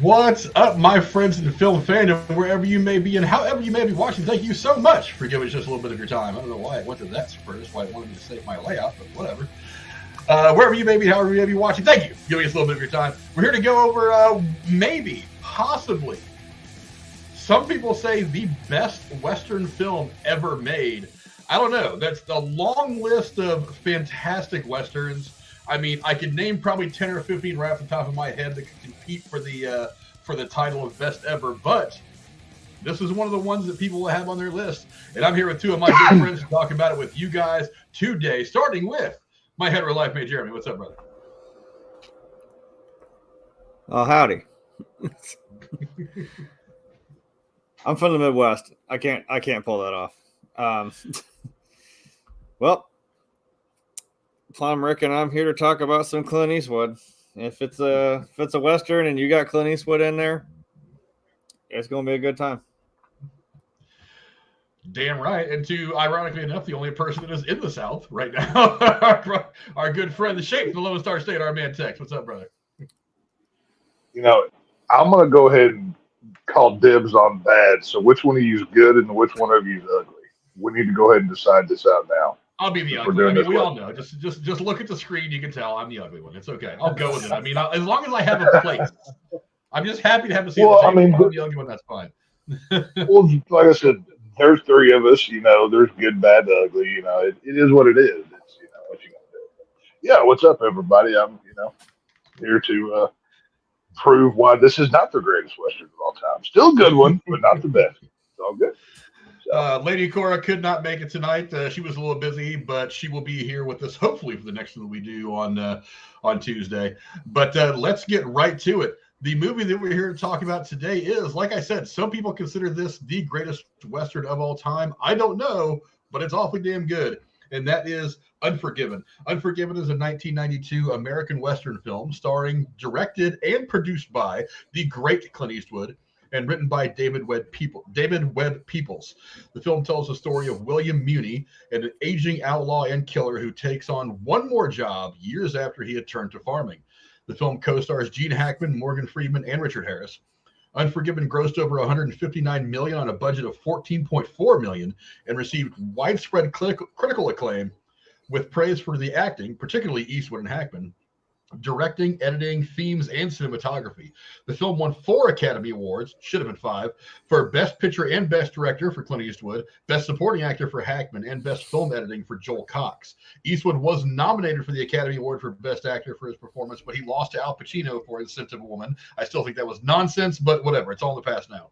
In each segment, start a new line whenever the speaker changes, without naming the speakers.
What's up, my friends in the film fandom, wherever you may be and however you may be watching? Thank you so much for giving us just a little bit of your time. I don't know why it went to that first, why it wanted me to save my layout, but whatever. Wherever you may be, however you may be watching, thank you for giving us a little bit of your time. We're here to go over maybe, possibly, some people say the best Western film ever made. I don't know. That's a long list of fantastic Westerns. I mean, I could name probably 10 or 15 right off the top of my head that could compete for the title of best ever, but this is one of the ones that people will have on their list. And I'm here with two of my good friends to talk about it with you guys today, starting with my hetero life mate, Jeremy. What's up, brother?
Oh, howdy. I'm from the Midwest. I can't pull that off. Well, I'm Rick, and I'm here to talk about some Clint Eastwood. If it's a Western and you got Clint Eastwood in there, it's going to be a good time.
Damn right. And ironically enough, the only person that is in the South right now, our good friend, the Shape from the Lone Star State, our man Tex. What's up, brother?
You know, I'm going to go ahead and call dibs on bad. So which one of you is good and which one of you is ugly? We need to go ahead and decide this out now.
I'll be the ugly. I mean, we all know. Just look at the screen. You can tell I'm the ugly one. It's okay. I'll go with it. I mean, as long as I have a place, I'm just happy to have a seat.
Well, I mean,
I'm the ugly one. That's fine.
Well, like I said, there's three of us. You know, there's good, bad, ugly. You know, it is what it is. It's what you gonna do. Yeah, what's up, everybody? I'm here to prove why this is not the greatest Western of all time. Still a good one, but not the best. It's all good.
Lady Cora could not make it tonight. She was a little busy, but she will be here with us hopefully for the next one that we do on Tuesday. But let's get right to it. The movie that we're here to talk about today is, like I said, some people consider this the greatest Western of all time. I don't know, but it's awfully damn good. And that is Unforgiven. Unforgiven is a 1992 American Western film starring, directed, and produced by the great Clint Eastwood, and written by David Webb Peoples. The film tells the story of William Munny, an aging outlaw and killer who takes on one more job years after he had turned to farming. The film co-stars Gene Hackman, Morgan Freeman, and Richard Harris. Unforgiven grossed over $159 million on a budget of $14.4 million and received widespread critical acclaim with praise for the acting, particularly Eastwood and Hackman, directing, editing, themes, and cinematography. The film won 4 Academy Awards, should have been 5, for Best Picture and Best Director for Clint Eastwood, Best Supporting Actor for Hackman, and Best Film Editing for Joel Cox. Eastwood was nominated for the Academy Award for Best Actor for his performance, but he lost to Al Pacino for His Scent of a Woman. I still think that was nonsense, but whatever. It's all in the past now.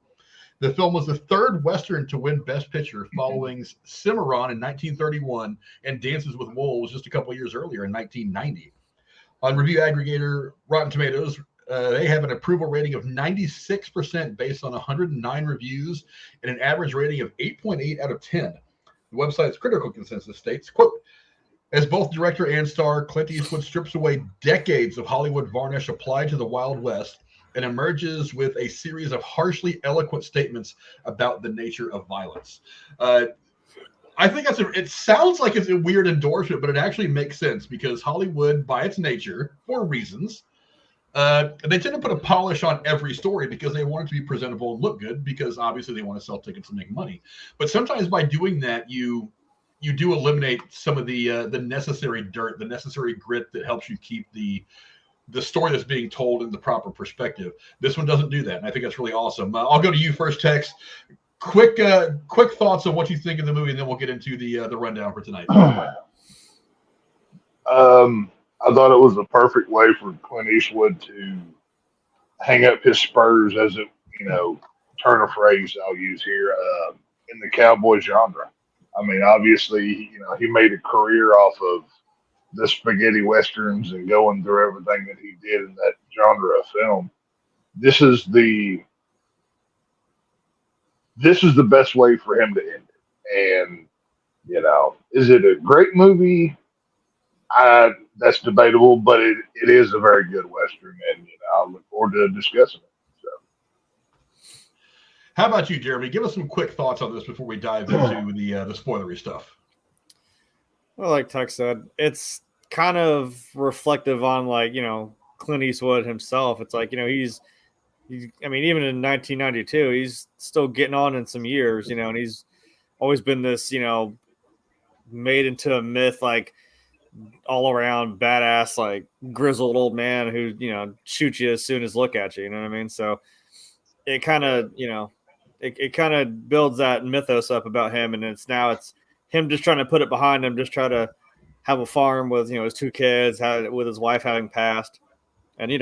The film was the third Western to win Best Picture, following Cimarron in 1931 and Dances with Wolves just a couple years earlier in 1990. On review aggregator Rotten Tomatoes, they have an approval rating of 96% based on 109 reviews and an average rating of 8.8 out of 10. The website's critical consensus states, quote, as both director and star, Clint Eastwood strips away decades of Hollywood varnish applied to the Wild West and emerges with a series of harshly eloquent statements about the nature of violence. I think it sounds like it's a weird endorsement, but it actually makes sense because Hollywood, by its nature, for reasons, they tend to put a polish on every story because they want it to be presentable and look good because obviously they want to sell tickets and make money. But sometimes by doing that, you do eliminate some of the necessary dirt, the necessary grit that helps you keep the story that's being told in the proper perspective. This one doesn't do that, and I think that's really awesome. I'll go to you first, Tex. Quick thoughts on what you think of the movie, and then we'll get into the rundown for tonight.
I thought it was the perfect way for Clint Eastwood to hang up his spurs, as it turn a phrase I'll use here, in the cowboy genre. I mean, obviously, he made a career off of the spaghetti westerns and going through everything that he did in that genre of film. This is the best way for him to end it. And, is it a great movie? That's debatable, but it is a very good Western, and I look forward to discussing it. So,
how about you, Jeremy? Give us some quick thoughts on this before we dive into the spoilery stuff.
Well, like Tex said, it's kind of reflective on Clint Eastwood himself. It's like he's I mean, even in 1992, he's still getting on in some years, and he's always been this, made into a myth, like all around badass, like grizzled old man who, shoots you as soon as look at you. You know what I mean? So it kind of, it kind of builds that mythos up about him. And it's him just trying to put it behind him, just try to have a farm with, his 2 kids, with his wife having passed. And,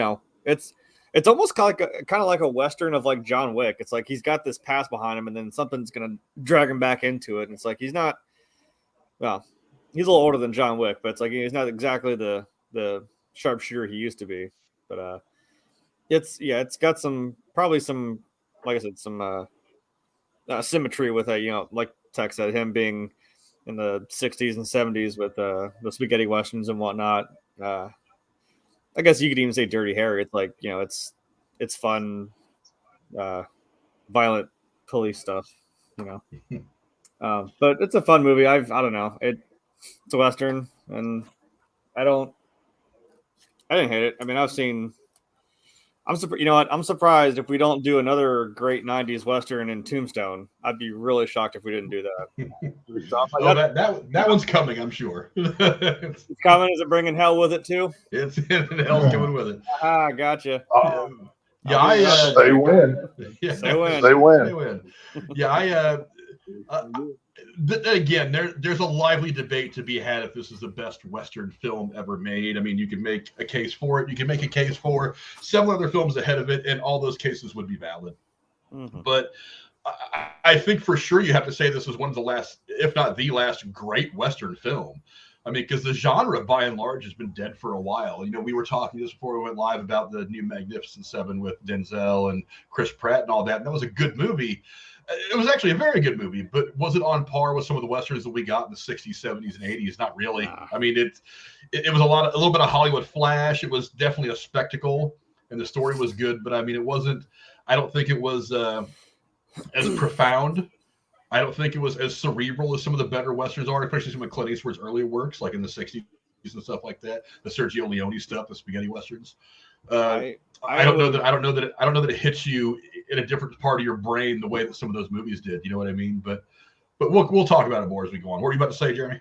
it's almost kind of like a Western of like John Wick. It's like he's got this past behind him, and then something's going to drag him back into it. And it's like he's a little older than John Wick, but it's like he's not exactly the sharpshooter he used to be. But it's got probably some, like I said, some symmetry with it. Like Tech said, him being in the 60s and 70s with the spaghetti westerns and whatnot. I guess you could even say Dirty Harry. It's like, it's fun, violent police stuff, but it's a fun movie. I don't know. It's a Western, and I didn't hate it. I mean, I'm surprised if we don't do another great 90s Western in Tombstone. I'd be really shocked if we didn't do that.
That one's coming, I'm sure.
It's coming. Is it bringing hell with it too?
Hell's coming with it.
Ah, gotcha.
They win.
Yeah,
they win.
Yeah, again, there's a lively debate to be had if this is the best Western film ever made. I mean, you can make a case for it. You can make a case for several other films ahead of it, and all those cases would be valid. Mm-hmm. But I think for sure you have to say this was one of the last, if not the last, great Western film. I mean, because the genre, by and large, has been dead for a while. We were talking just before we went live about the new Magnificent Seven with Denzel and Chris Pratt and all that. And that was a good movie. It was actually a very good movie, but was it on par with some of the Westerns that we got in the 60s, 70s, and 80s? Not really. I mean, it was a little bit of Hollywood flash. It was definitely a spectacle, and the story was good. But, I mean, I don't think it was as profound. I don't think it was as cerebral as some of the better Westerns are, especially some of Clint Eastwood's earlier works, like in the 60s and stuff like that, the Sergio Leone stuff, the spaghetti Westerns. I don't know that it hits you in a different part of your brain the way that some of those movies did. You know what I mean? But we'll talk about it more as we go on. What are you about to say, Jeremy?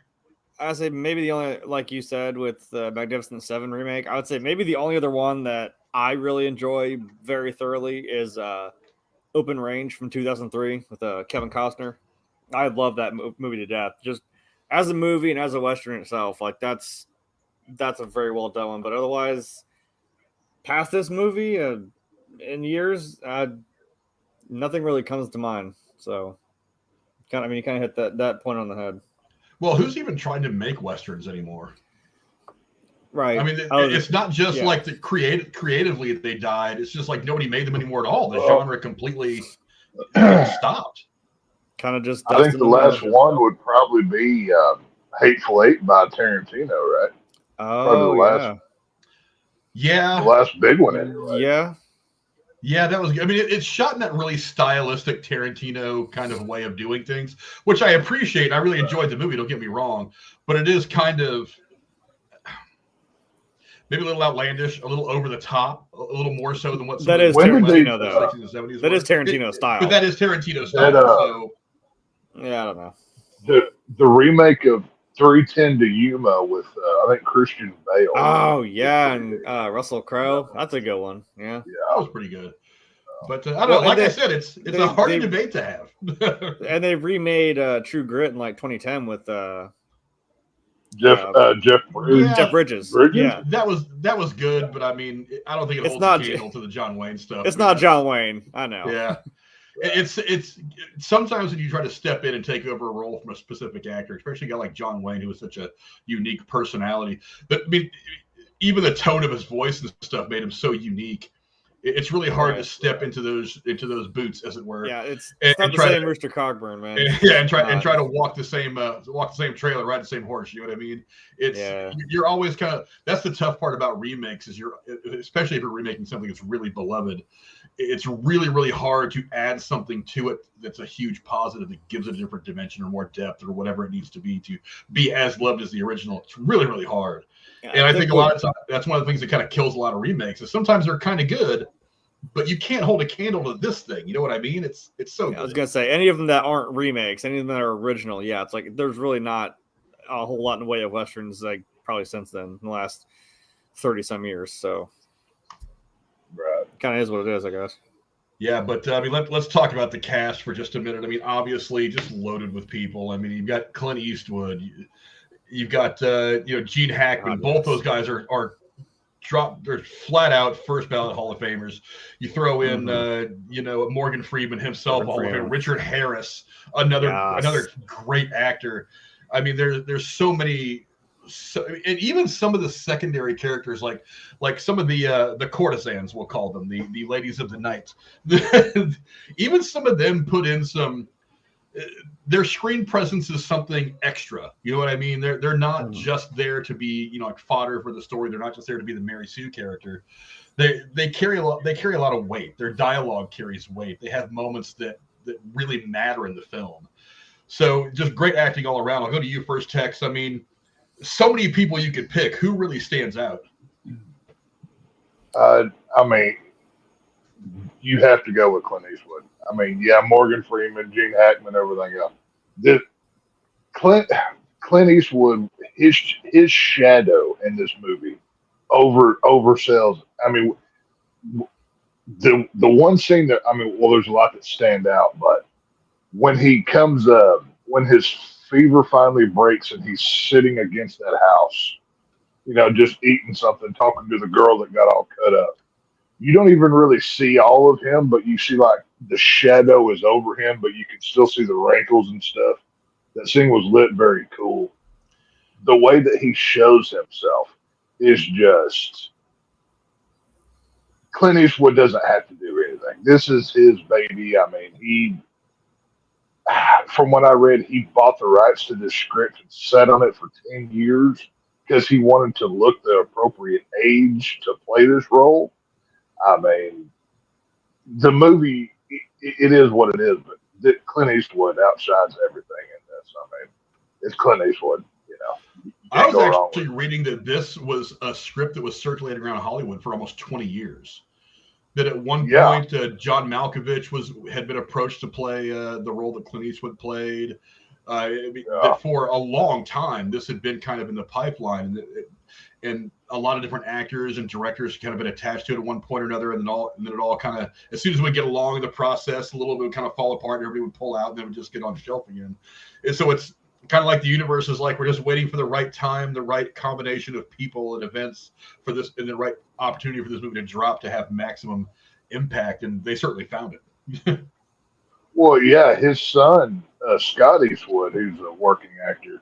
I would say maybe the only, like you said, with the Magnificent Seven remake, I would say maybe the only other one that I really enjoy very thoroughly is Open Range from 2003 with Kevin Costner. I love that movie to death. Just as a movie and as a Western itself, like that's a very well done one. But otherwise, past this movie in years, nothing really comes to mind. So, you kind of hit that point on the head.
Well, who's even trying to make Westerns anymore?
Right.
I mean, it's not just like the creatively they died. It's just like nobody made them anymore at all. The genre completely stopped.
Kind of just.
I think the last one would probably be Hateful Eight by Tarantino, right?
Oh,
yeah.
The last big one, anyway.
Yeah.
Yeah, that was. I mean, it's shot in that really stylistic Tarantino kind of way of doing things, which I appreciate. I really enjoyed the movie. Don't get me wrong, but it is kind of maybe a little outlandish, a little over the top, a little more so than what
that is Tarantino though. That is Tarantino style.
But that is Tarantino style.
Yeah, I don't know.
The remake of 310 to Yuma with I think Christian Bale.
Oh yeah, and Russell Crowe. That's a good one. Yeah,
that was pretty good. But I don't know. Like I said, it's a hard debate to have.
And they remade True Grit in like 2010 with
Jeff Bridges.
Yeah, Jeff Bridges.
Yeah, that was good, but I mean, I don't think it holds a candle to the John Wayne stuff.
It's not John Wayne. I know.
Yeah. It's sometimes when you try to step in and take over a role from a specific actor, especially a guy like John Wayne, who was such a unique personality. But I mean, even the tone of his voice and stuff made him so unique. It's really hard to step into those boots, as it were.
Yeah, it's not the same Rooster Cogburn, man.
And try to walk the same trailer, ride the same horse. You know what I mean? You're always kind of, that's the tough part about remakes is especially if you're remaking something that's really beloved. It's really, really hard to add something to it that's a huge positive that gives it a different dimension or more depth or whatever it needs to be as loved as the original. It's really, really hard. Yeah, and I think a lot of times that's one of the things that kind of kills a lot of remakes is sometimes they're kind of good, but you can't hold a candle to this thing. You know what I mean? It's so good.
I was gonna say any of them that aren't remakes, any of them that are original. Yeah, it's like there's really not a whole lot in the way of westerns like probably since then, in the last 30 some years. So,
Right.
Kind of is what it is, I guess.
Yeah, but I mean, let's talk about the cast for just a minute. I mean, obviously, just loaded with people. I mean, you've got Clint Eastwood, you've got Gene Hackman.
God,
Both
yes.
those guys are dropped. They're flat out first ballot Hall of Famers. You throw in Morgan Freeman himself, Hall of Famer. Richard Harris, another great actor. I mean, there's so many. And even some of the secondary characters, like some of the courtesans, we'll call them, the ladies of the night, even some of them put in some. Their screen presence is something extra. You know what I mean? They're not just there to be like fodder for the story. They're not just there to be the Mary Sue character. They carry a lot. They carry a lot of weight. Their dialogue carries weight. They have moments that really matter in the film. So just great acting all around. I'll go to you first, Tex. I mean, so many people you could pick. Who really stands out?
I mean, you have to go with Clint Eastwood. I mean, yeah, Morgan Freeman, Gene Hackman, everything else. Clint Eastwood, his shadow in this movie oversells. I mean, the one scene that there's a lot that stand out, but when he comes up, when his fever finally breaks and he's sitting against that house, just eating something, talking to the girl that got all cut up. You don't even really see all of him, but you see like the shadow is over him, but you can still see the wrinkles and stuff. That scene was lit very cool. The way that he shows himself is just Clint Eastwood doesn't have to do anything. This is his baby. I mean, from what I read, he bought the rights to this script and sat on it for 10 years because he wanted to look the appropriate age to play this role. I mean, the movie, it is what it is, but Clint Eastwood outshines everything in this. I mean, it's Clint Eastwood,
I was actually reading that this was a script that was circulating around Hollywood for almost 20 years. That at one point, John Malkovich had been approached to play the role that Clint Eastwood played. That for a long time, this had been kind of in the pipeline, and a lot of different actors and directors kind of been attached to it at one point or another, and then it all kind of, as soon as we get along in the process, a little bit would kind of fall apart, and everybody would pull out, and then it would just get on the shelf again. And so it's kind of like the universe is like we're just waiting for the right time, the right combination of people and events for this, and the right opportunity for this movie to drop to have maximum impact, and they certainly found it.
Well, yeah, his son, Scott Eastwood, who's a working actor,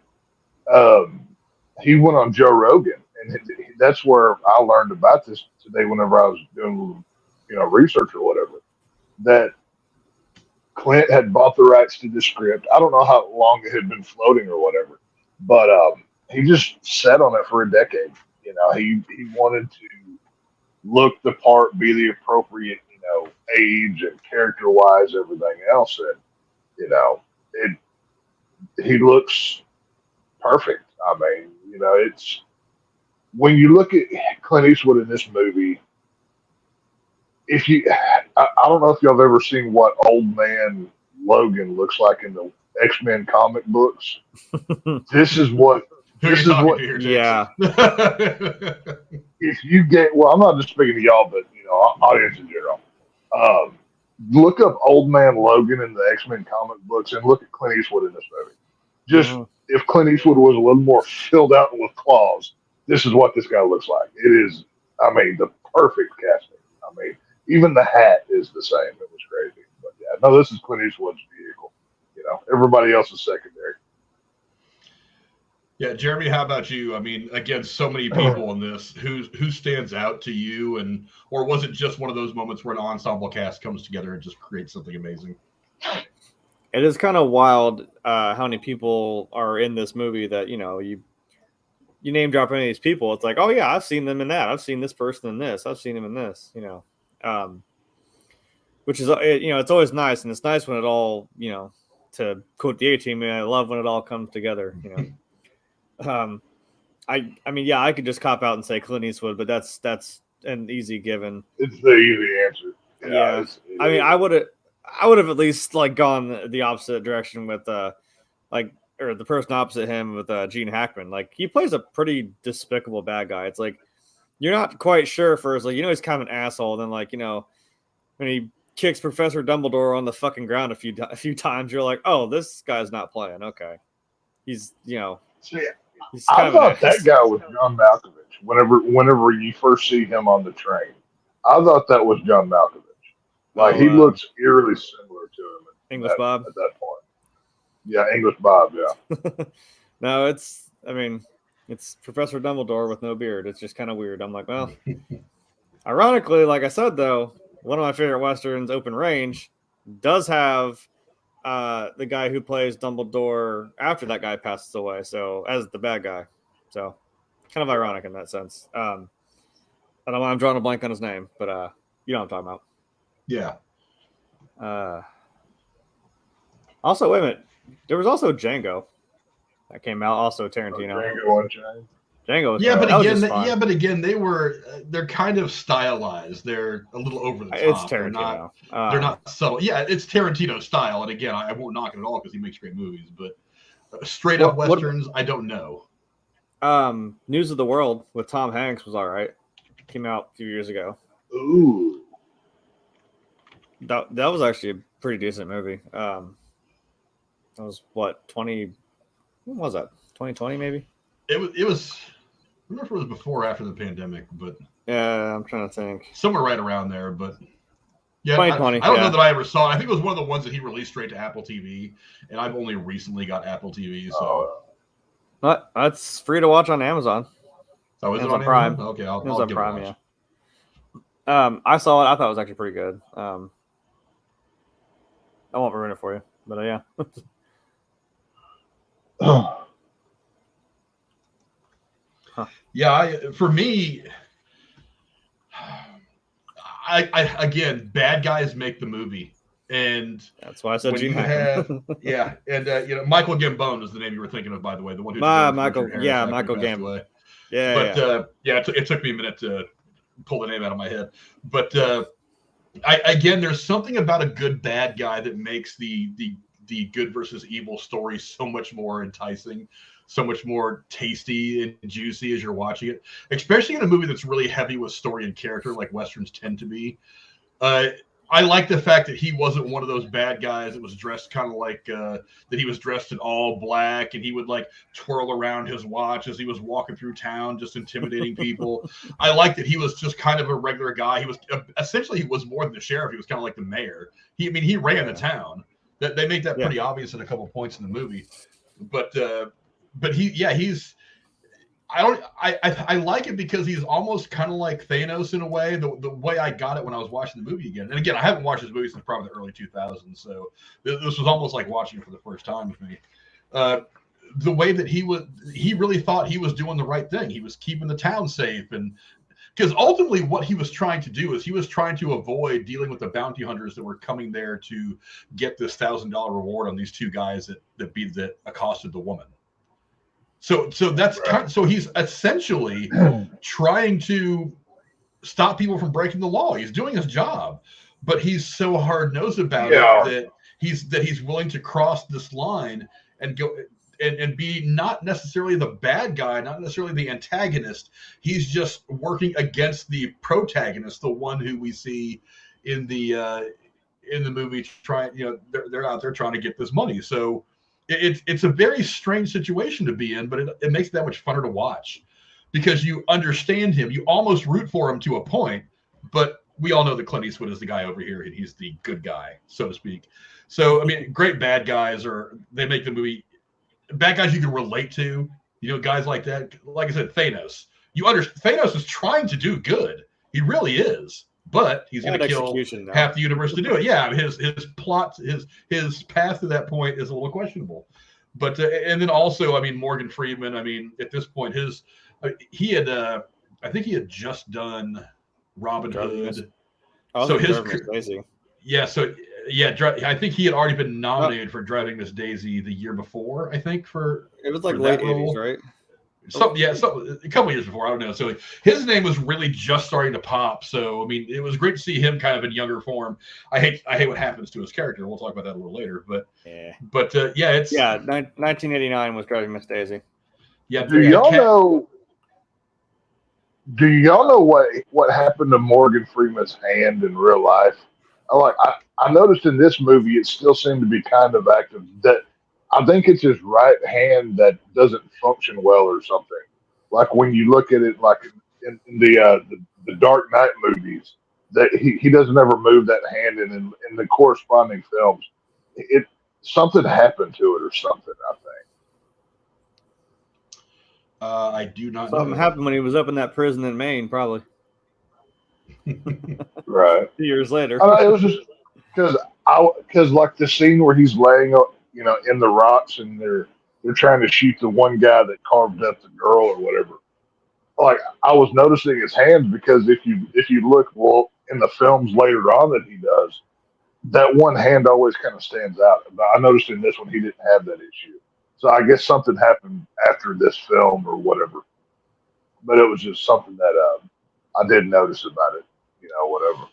he went on Joe Rogan, and that's where I learned about this today whenever I was doing, research or whatever, that Clint had bought the rights to the script. I don't know how long it had been floating or whatever, but he just sat on it for a decade. He wanted to look the part, be the appropriate, age and character-wise, everything else, and he looks perfect. I mean, it's when you look at Clint Eastwood in this movie. I don't know if y'all have ever seen what Old Man Logan looks like in the X-Men comic books. This is what.
Yeah.
If you I'm not just speaking to y'all, but audience in general. Look up Old Man Logan in the X-Men comic books and look at Clint Eastwood in this movie. Just if Clint Eastwood was a little more filled out with claws, this is what this guy looks like. It is, the perfect casting. Even the hat is the same. It was crazy. But yeah, no, this is Clint Eastwood's vehicle. Everybody else is secondary.
Yeah, Jeremy, how about you? I mean, again, so many people in this. Who stands out to you, or was it just one of those moments where an ensemble cast comes together and just creates something amazing?
It is kind of wild how many people are in this movie that you name drop any of these people. It's like, oh yeah, I've seen them in that. I've seen this person in this. I've seen him in this. Which is it's always nice, and it's nice when it all to quote the A-Team. I love when it all comes together. I could just cop out and say Clint Eastwood, but that's an easy given.
It's the easy answer.
Yeah. I mean, I would have at least like gone the opposite direction with like, or the person opposite him with Gene Hackman. Like, he plays a pretty despicable bad guy. It's like you're not quite sure first, like, he's kind of an asshole. Then, like, when he kicks Professor Dumbledore on the fucking ground a few times, you're like, oh, this guy's not playing. Okay, he's
See,
he's
I thought that guy was John Malkovich. Whenever you first see him on the train, I thought that was John Malkovich. Like, he looks eerily similar to him.
English Bob
at that point. Yeah, English Bob. Yeah.
No, it's Professor Dumbledore with no beard. It's just kind of weird. I'm like, well, ironically, like I said, though, one of my favorite Westerns, Open Range, does have the guy who plays Dumbledore after that guy passes away, so as the bad guy. So kind of ironic in that sense. I'm drawing a blank on his name, but you know what I'm talking about.
Yeah.
Also, wait a minute. There was also Django that came out. Also Tarantino.
Django Unchained.
Django.
But again, they're kind of stylized. They're a little over the top.
It's Tarantino.
They're not subtle. Yeah, it's Tarantino style. And again, I won't knock it at all because he makes great movies. But straight up westerns, I don't know.
News of the World with Tom Hanks was all right. Came out a few years ago.
Ooh.
That was actually a pretty decent movie. That was what, 20? When was that? 2020 maybe.
It was. I don't know if it was before or after the pandemic, but
yeah, I'm trying to think.
Somewhere right around there, but yeah, 2020. I don't know that I ever saw it. I think it was one of the ones that he released straight to Apple TV, and I've only recently got Apple TV, so.
That's free to watch on Amazon.
Oh, is it on
Prime?
Amazon? Okay, I'll
give
Prime,
it a watch. I saw it. I thought it was actually pretty good. I won't ruin it for you, but yeah.
Yeah, for me, I again, bad guys make the movie, and
that's why I said Gene Hackman.
Yeah, and Michael Gambon is the name you were thinking of, by the way, the one who
Michael Gambon.
It took me a minute to pull the name out of my head, but again, there's something about a good bad guy that makes the good versus evil story so much more enticing, so much more tasty and juicy as you're watching it, especially in a movie that's really heavy with story and character like Westerns tend to be. I like the fact that he wasn't one of those bad guys that was dressed kind of like that he was dressed in all black and he would like twirl around his watch as he was walking through town, just intimidating people. I like that he was just kind of a regular guy. He was essentially, he was more than the sheriff. He was kind of like the mayor. He ran the town. That they make that pretty obvious in a couple of points in the movie, but he's. I like it because he's almost kind of like Thanos in a way. The way I got it when I was watching the movie again, and again, I haven't watched this movie since probably the early 2000s, so this was almost like watching it for the first time with me. The way that he really thought he was doing the right thing. He was keeping the town safe, and because ultimately what he was trying to do is he was trying to avoid dealing with the bounty hunters that were coming there to get this $1,000 reward on these two guys that accosted the woman. So that's so he's essentially trying to stop people from breaking the law. He's doing his job, but he's so hard-nosed about it that he's willing to cross this line and go and be not necessarily the bad guy, not necessarily the antagonist. He's just working against the protagonist, the one who we see in the movie trying, they're out there trying to get this money. So it's a very strange situation to be in, but it makes it that much funner to watch because you understand him. You almost root for him to a point, but we all know that Clint Eastwood is the guy over here and he's the good guy, so to speak. So, I mean, great bad guys they make the movie bad guys you can relate to, guys like that. Like I said, Thanos. Thanos is trying to do good. He really is, but he's going to kill half the universe to do it. Yeah, his plot, his path to that point is a little questionable. But and then also, I mean, Morgan Freeman. I mean, at this point, I think he had just done Robin Hood. So I think he had already been nominated for Driving Miss Daisy the year before. I think it
was like late 80s, right?
a couple years before. I don't know. So his name was really just starting to pop. So I mean, it was great to see him kind of in younger form. I hate what happens to his character. We'll talk about that a little later. But
1989 was Driving Miss Daisy.
Yeah.
Do y'all know? Do y'all know what happened to Morgan Freeman's hand in real life? I noticed in this movie it still seemed to be kind of active. That I think it's his right hand that doesn't function well or something. Like when you look at it, like in the Dark Knight movies, that he doesn't ever move that hand in the corresponding films. Something happened to it or something, I think.
I do not know.
Something happened when he was up in that prison in Maine, probably.
Right.
2 years later.
It was just because like the scene where he's laying up, in the rocks and they're trying to shoot the one guy that carved up the girl or whatever. Like I was noticing his hands because if you look in the films later on that he does, that one hand always kind of stands out. But I noticed in this one he didn't have that issue. So I guess something happened after this film or whatever. But it was just something that I did notice about it, whatever.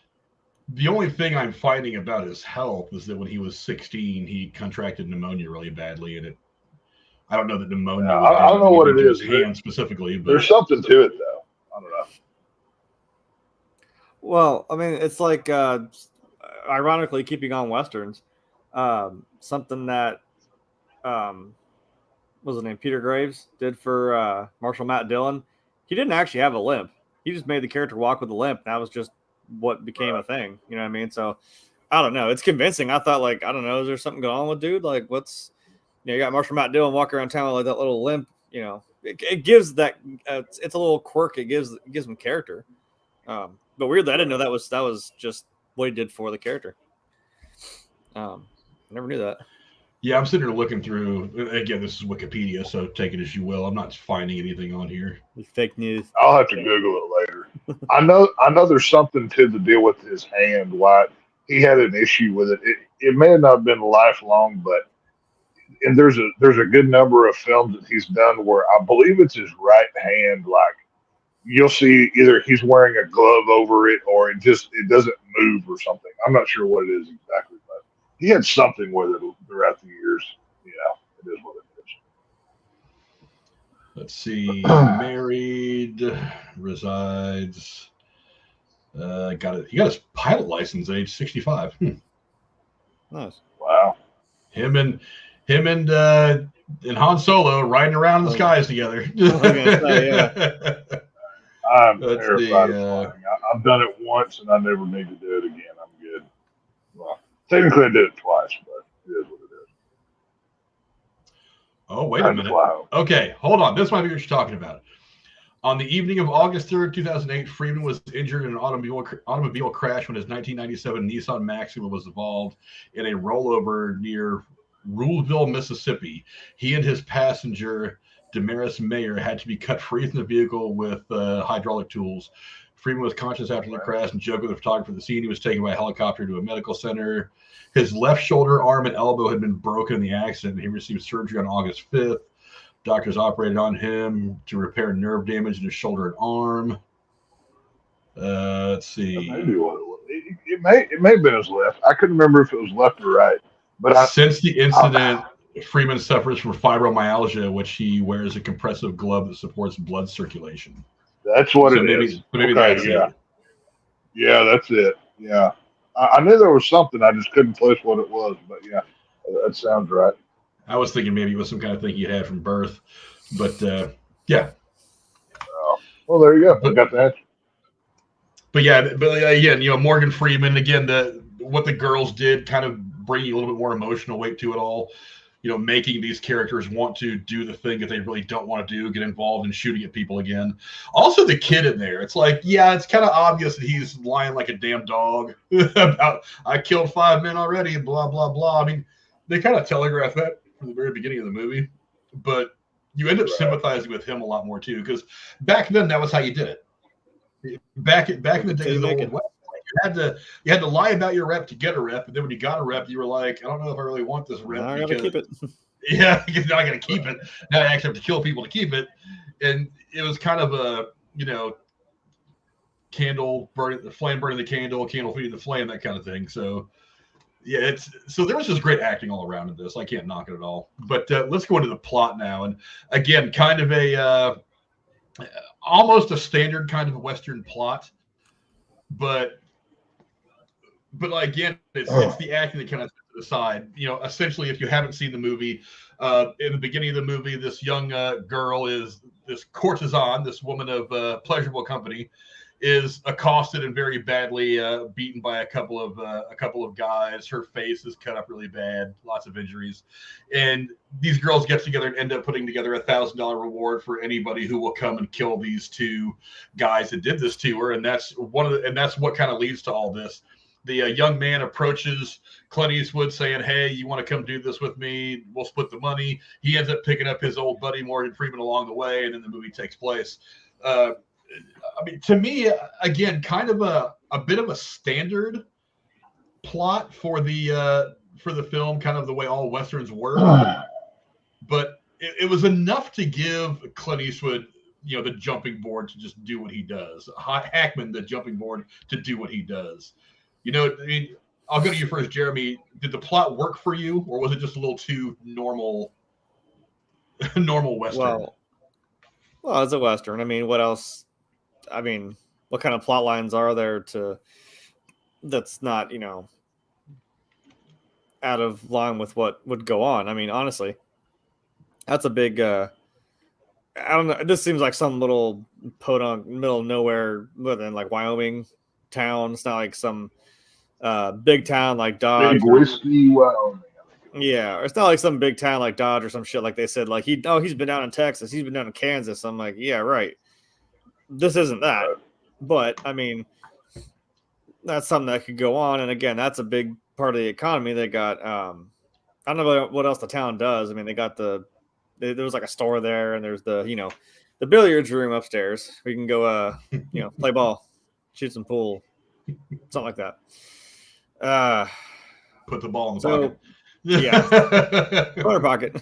The only thing I'm finding about his health is that when he was 16, he contracted pneumonia really badly, and I don't know that pneumonia.
I don't know what it is.
His hand specifically, but
there's something to it, though. I don't know.
Well, I mean, it's like, ironically, keeping on westerns, something that, what was his name, Peter Graves did for Marshal Matt Dillon. He didn't actually have a limp. He just made the character walk with a limp. That was just what became a thing. You know what I mean? So I don't know. It's convincing. I thought, like, I don't know, is there something going on with dude? Like, you got Marshal Matt Dillon walking around town with like that little limp. It gives that. It's a little quirk. It gives him character. But weirdly, I didn't know that was just what he did for the character. I never knew that.
Yeah, I'm sitting here looking through. Again, this is Wikipedia, so take it as you will. I'm not finding anything on here.
It's fake news.
I'll have to Google it later. I know there's something to the deal with his hand. Why he had an issue with it. It may have not been lifelong, and there's a good number of films that he's done where I believe it's his right hand. Like you'll see either he's wearing a glove over it or it doesn't move or something. I'm not sure what it is exactly, but he had something with it throughout the years. It is what it is.
Let's see. Married, resides. He got his pilot license at age 65.
Nice.
Wow.
Him and Han Solo riding around in the skies together.
I'm terrified of flying. I've done it once and I never need to do it again. I'm good. Well, technically I did it twice, but it is what it is.
Oh, wait a minute. Okay, hold on. This might be what you're talking about. On the evening of August 3rd, 2008, Freeman was injured in an automobile crash when his 1997 Nissan Maxima was involved in a rollover near Ruleville, Mississippi. He and his passenger, Damaris Mayer, had to be cut free from the vehicle with hydraulic tools. Freeman was conscious after the crash and joked with the photographer at the scene. He was taken by a helicopter to a medical center. His left shoulder, arm, and elbow had been broken in the accident. He received surgery on August 5th. Doctors operated on him to repair nerve damage in his shoulder and arm. Let's see.
It may have been his left. I couldn't remember if it was left or right. But
since the incident, Freeman suffers from fibromyalgia, which he wears a compressive glove that supports blood circulation.
That's what it is.
Maybe that's it.
Yeah, that's it. Yeah. I knew there was something. I just couldn't place what it was. But yeah, that sounds right.
I was thinking maybe it was some kind of thing he had from birth. But yeah.
Well, there you go. I got that.
But yeah, again, Morgan Freeman, again, what the girls did kind of bring you a little bit more emotional weight to it all. Making these characters want to do the thing that they really don't want to do, get involved in shooting at people again. Also, the kid in there, it's like, yeah, it's kind of obvious that he's lying like a damn dog about, I killed 5 men already and blah, blah, blah. I mean, they kind of telegraph that from the very beginning of the movie, but you end up sympathizing with him a lot more too, because back then that was how you did it. Back in the days of the Old West, you had to lie about your rep to get a rep, and then when you got a rep, you were like, I don't know if I really want this rep.
I gotta keep it.
Yeah, because now I got to keep it. Now I actually have to kill people to keep it. and it was kind of a, candle burning, the flame burning the candle feeding the flame, that kind of thing. So yeah, so there was just great acting all around in this. I can't knock it at all. But let's go into the plot now. And again, kind of a almost a standard kind of Western plot, but again, it's the acting that kind of sets it aside. Essentially, if you haven't seen the movie, in the beginning of the movie, this young girl is this courtesan, this woman of pleasurable company, is accosted and very badly beaten by a couple of guys. Her face is cut up really bad, lots of injuries, and these girls get together and end up putting together $1,000 reward for anybody who will come and kill these two guys that did this to her. And that's what kind of leads to all this. The young man approaches Clint Eastwood saying, "Hey, you want to come do this with me? We'll split the money." He ends up picking up his old buddy Morgan Freeman along the way, and then the movie takes place. To me, again, kind of a bit of a standard plot for the film, kind of the way all Westerns were. But it was enough to give Clint Eastwood, the jumping board to just do what he does. Hackman, the jumping board to do what he does. I'll go to you first, Jeremy. Did the plot work for you, or was it just a little too normal Western?
Well, it's a Western. What else? What kind of plot lines are there that's not, out of line with what would go on? Honestly, that's a big, I don't know. This seems like some little podunk, middle of nowhere, within like Wyoming town. It's not like some big town like Dodge.
Big whiskey, Wyoming.
Yeah, it's not like some big town like Dodge or some shit like they said. Like he's been down in Texas, he's been down in Kansas. I'm like, yeah, right. This isn't that, but that's something that could go on. And again, that's a big part of the economy. They got, I don't know what else the town does. They got there was like a store there, and there's the billiards room upstairs. We can go, play ball, shoot some pool, something like that.
Put the ball in the pocket.
Yeah, corner pocket.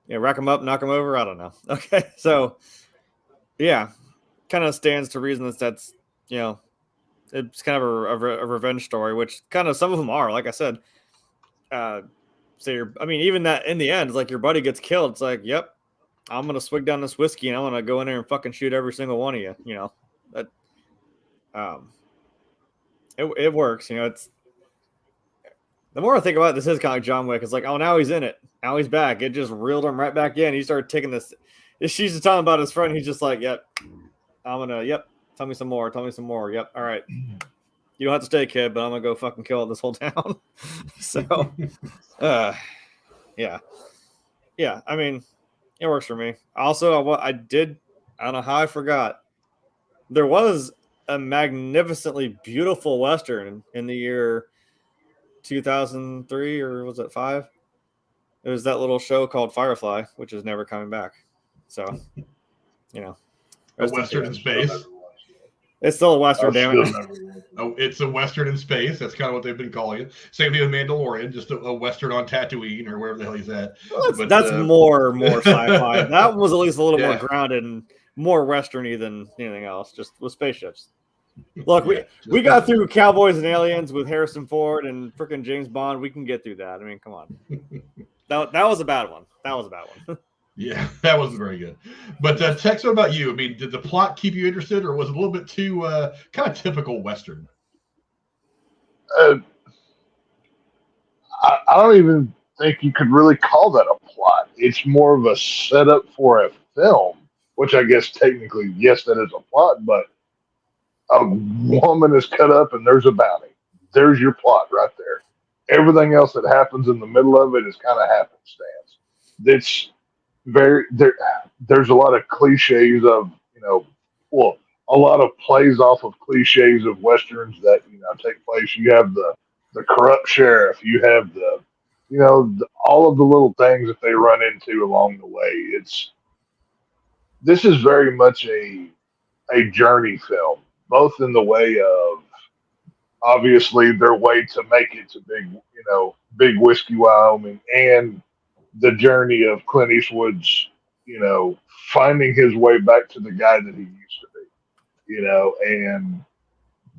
Yeah, rack them up, knock them over. I don't know. Okay, so. Yeah, kind of stands to reason that's it's kind of a revenge story, which kind of some of them are. Like I said, even that in the end, it's like your buddy gets killed. It's like, yep, I'm gonna swig down this whiskey and I'm gonna go in there and fucking shoot every single one of you. That it works. It's the more I think about it, this is kind of like John Wick. It's like, oh, now he's in it. Now he's back. It just reeled him right back in. He started taking this. She's just talking about his friend. He's just like, yep, tell me some more. Yep. All right. You don't have to stay, kid, but I'm going to go fucking kill this whole town. So, yeah. It works for me. Also, I don't know how I forgot. There was a magnificently beautiful Western in the year 2003, or was it 5? It was that little show called Firefly, which is never coming back. So,
a Western in space.
It's still a Western, damn it.
Oh, it's a Western in space. That's kind of what they've been calling it. Same thing with Mandalorian, just a Western on Tatooine or wherever the hell he's at.
Well, that's more sci-fi. That was at least a little more grounded and more Western-y than anything else, just with spaceships. Look, we got through Cowboys and Aliens with Harrison Ford and freaking James Bond. We can get through that. Come on. That was a bad one.
Yeah, that wasn't very good. But Tex, what about you? Did the plot keep you interested, or was it a little bit too kind of typical Western?
I don't even think you could really call that a plot. It's more of a setup for a film, which I guess technically, yes, that is a plot, but a woman is cut up and there's a bounty. There's your plot right there. Everything else that happens in the middle of it is kind of happenstance. It's there's a lot of cliches of, a lot of plays off of cliches of Westerns that, take place. You have the corrupt sheriff, you have all of the little things that they run into along the way. This is very much a journey film, both in the way of obviously their way to make it to big whiskey Wyoming, and the journey of Clint Eastwood's, finding his way back to the guy that he used to be, and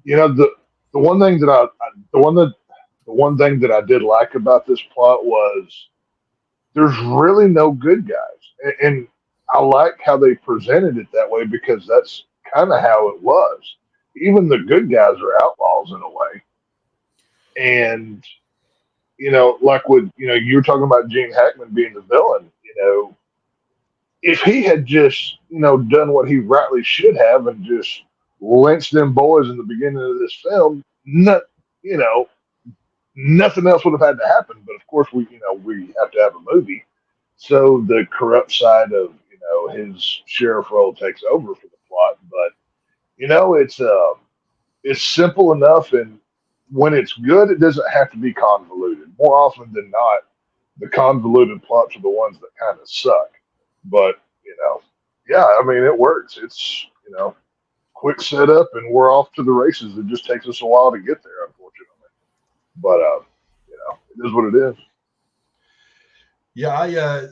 the one thing that the one thing that I did like about this plot was there's really no good guys, and I like how they presented it that way because that's kind of how it was. Even the good guys are outlaws in a way, and like with you were talking about Gene Hackman being the villain. If he had just done what he rightly should have and just lynched them boys in the beginning of this film, you know nothing else would have had to happen. But of course, we have to have a movie, so the corrupt side of his sheriff role takes over for the plot. But it's simple enough, and when it's good, it doesn't have to be convoluted. More often than not, the convoluted plots are the ones that kind of suck. But yeah, I mean, it works. It's quick setup, and we're off to the races. It just takes us a while to get there, unfortunately. But it is what it is.
Yeah,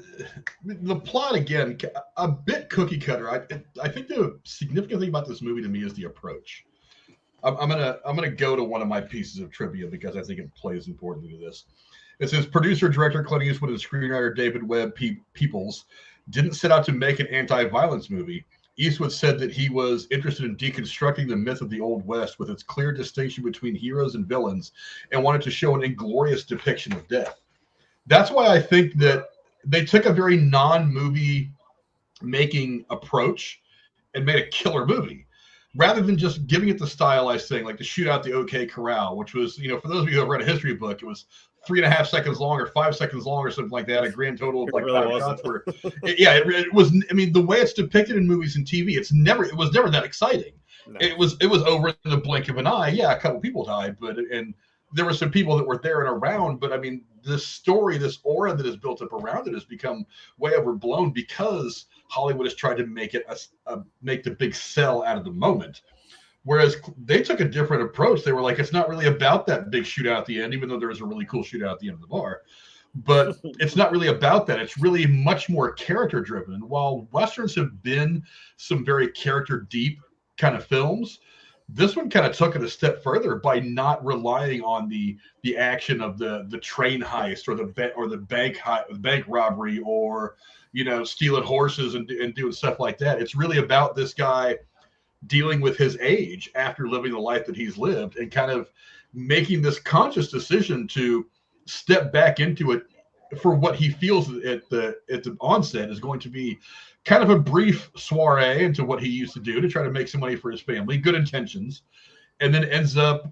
the plot again, a bit cookie cutter. I think the significant thing about this movie to me is the approach. I'm gonna go to one of my pieces of trivia because I think it plays importantly to this. It says producer director Clint Eastwood and screenwriter David Webb Peoples didn't set out to make an anti-violence movie. Eastwood said that he was interested in deconstructing the myth of the Old West with its clear distinction between heroes and villains, and wanted to show an inglorious depiction of death. That's why I think that they took a very non-movie making approach and made a killer movie, rather than just giving it the stylized thing, like the shootout the OK Corral, which was, for those of you who have read a history book, it was 3.5 seconds long or 5 seconds long or something like that. A grand total of like really 5 shots. It was. I mean, the way it's depicted in movies and TV, it was never that exciting. No. It was over in the blink of an eye. Yeah, a couple people died, and there were some people that were there and around. But I mean, this story, this aura that is built up around it, has become way overblown because Hollywood has tried to make it make the big sell out of the moment. Whereas they took a different approach. They were like, it's not really about that big shootout at the end, even though there was a really cool shootout at the end of the bar. But it's not really about that. It's really much more character driven. And while Westerns have been some very character deep kind of films, this one kind of took it a step further by not relying on the action of the train heist or the bank robbery or stealing horses and doing stuff like that. It's really about this guy dealing with his age after living the life that he's lived and kind of making this conscious decision to step back into it for what he feels at the onset is going to be kind of a brief soiree into what he used to do to try to make some money for his family, good intentions, and then ends up,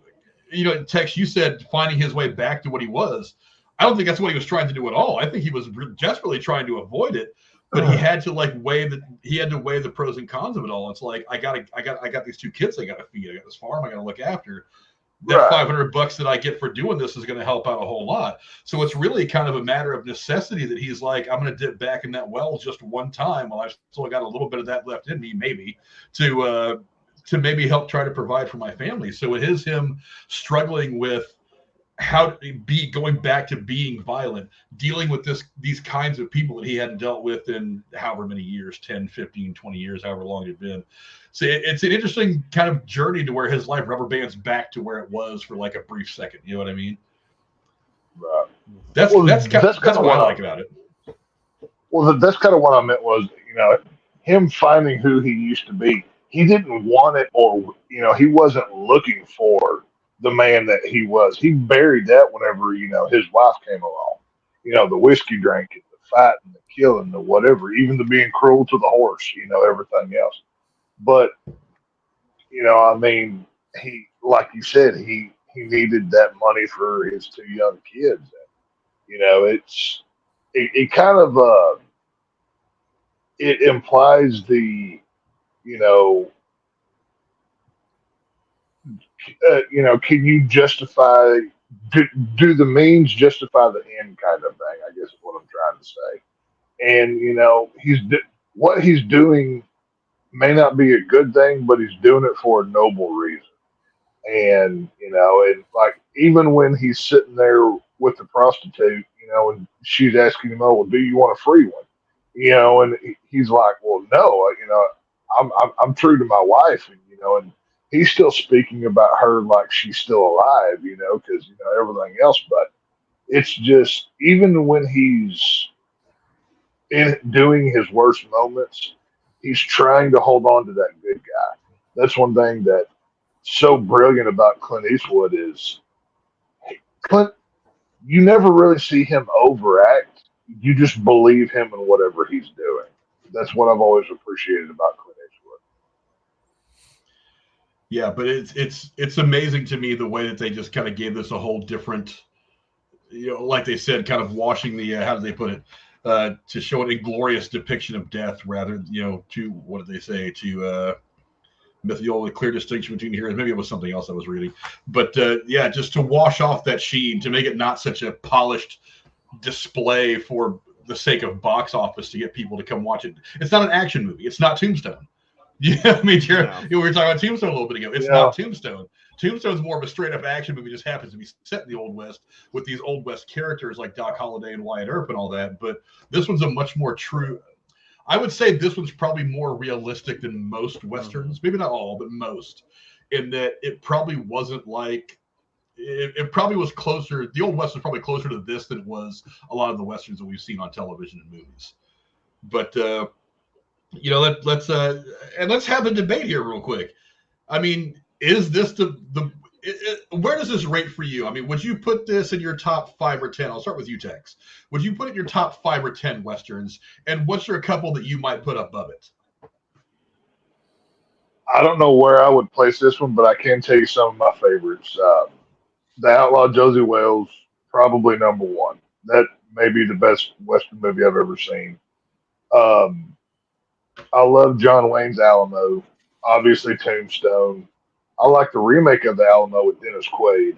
Tex, you said finding his way back to what he was. I don't think that's what he was trying to do at all. I think he was desperately trying to avoid it, but he had to weigh the pros and cons of it all. It's like, I got these 2 kids I got to feed. I got this farm I got to look after. That right. $500 that I get for doing this is going to help out a whole lot. So it's really kind of a matter of necessity that he's like, I'm going to dip back in that well just one time while I've still got a little bit of that left in me, maybe to maybe help try to provide for my family. So it is him struggling with how to be going back to being violent, dealing with these kinds of people that he hadn't dealt with in however many years, 10, 15, 20 years, however long it'd been. So it's an interesting kind of journey to where his life rubber bands back to where it was for like a brief second. You know what I mean?
Right.
That's what I like about it.
Well, that's kind of what I meant was, him finding who he used to be. He didn't want it, or he wasn't looking for the man that he was. He buried that whenever his wife came along. The whiskey drinking, the fighting, the killing, the whatever, even the being cruel to the horse. Everything else. But I mean, he, like you said, he needed that money for his 2 young kids. And, it kind of it implies the can you justify, do the means justify the end kind of thing, I guess is what I'm trying to say. And, what he's doing may not be a good thing, but he's doing it for a noble reason. And, and like, even when he's sitting there with the prostitute, and she's asking him, oh, well, do you want a free one? And he's like, well, no, I'm true to my wife, and he's still speaking about her like she's still alive, because everything else. But it's just even when he's in doing his worst moments, he's trying to hold on to that good guy. That's one thing that's so brilliant about Clint Eastwood is Clint. You never really see him overact. You just believe him in whatever he's doing. That's what I've always appreciated about Clint Eastwood.
Yeah, but it's amazing to me the way that they just kind of gave this a whole different, like they said, kind of washing the how do they put it, to show an inglorious depiction of death rather, to what did they say to the only clear distinction between here. Maybe it was something else I was reading, but yeah, just to wash off that sheen, to make it not such a polished display for the sake of box office to get people to come watch it. It's not an action movie. It's not Tombstone. Yeah, I mean, we were talking about Tombstone a little bit ago. It's not Tombstone. Tombstone's more of a straight up action movie. Just happens to be set in the Old West with these Old West characters like Doc Holliday and Wyatt Earp and all that. But this one's a much more true. I would say this one's probably more realistic than most Westerns. Maybe not all, but most. In that it probably wasn't like it probably was closer. The Old West was probably closer to this than it was a lot of the Westerns that we've seen on television and movies. But let's have a debate here real quick. I mean, is this where does this rate for you? I mean, would you put this in your top 5 or 10? I'll start with you, Tex. Would you put it in your top 5 or 10 Westerns? And what's your couple that you might put above it?
I don't know where I would place this one, but I can tell you some of my favorites. The Outlaw Josie Wales, probably number 1. That may be the best Western movie I've ever seen. I love John Wayne's Alamo, obviously Tombstone. I like the remake of the Alamo with Dennis Quaid.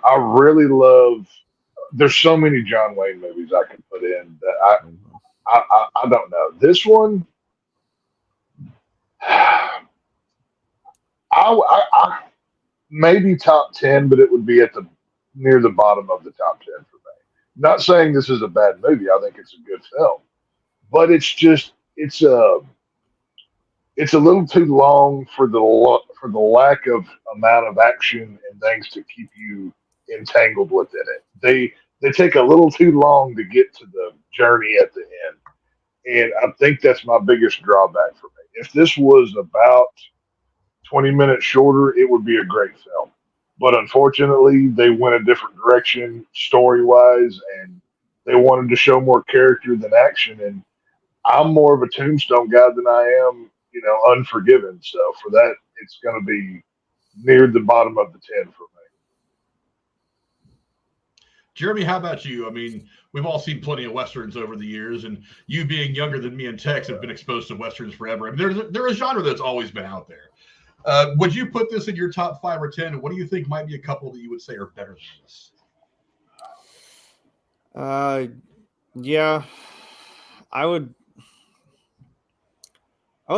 I really love. There's so many John Wayne movies I can put in that I don't know. This one, I maybe top 10, but it would be near the bottom of the top 10 for me. Not saying this is a bad movie. I think it's a good film, but it's a little too long for the lack of amount of action and things to keep you entangled within it. They take a little too long to get to the journey at the end, and I think that's my biggest drawback for me. If this was about 20 minutes shorter, it would be a great film. But unfortunately, they went a different direction story-wise, and they wanted to show more character than action. And I'm more of a Tombstone guy than I am, Unforgiven. So for that, it's going to be near the bottom of the 10 for me.
Jeremy, how about you? I mean, we've all seen plenty of Westerns over the years, and you being younger than me and Tex have been exposed to Westerns forever. I mean, they're a genre that's always been out there. Would you put this in your top 5 or 10? And what do you think might be a couple that you would say are better than this?
Yeah, I would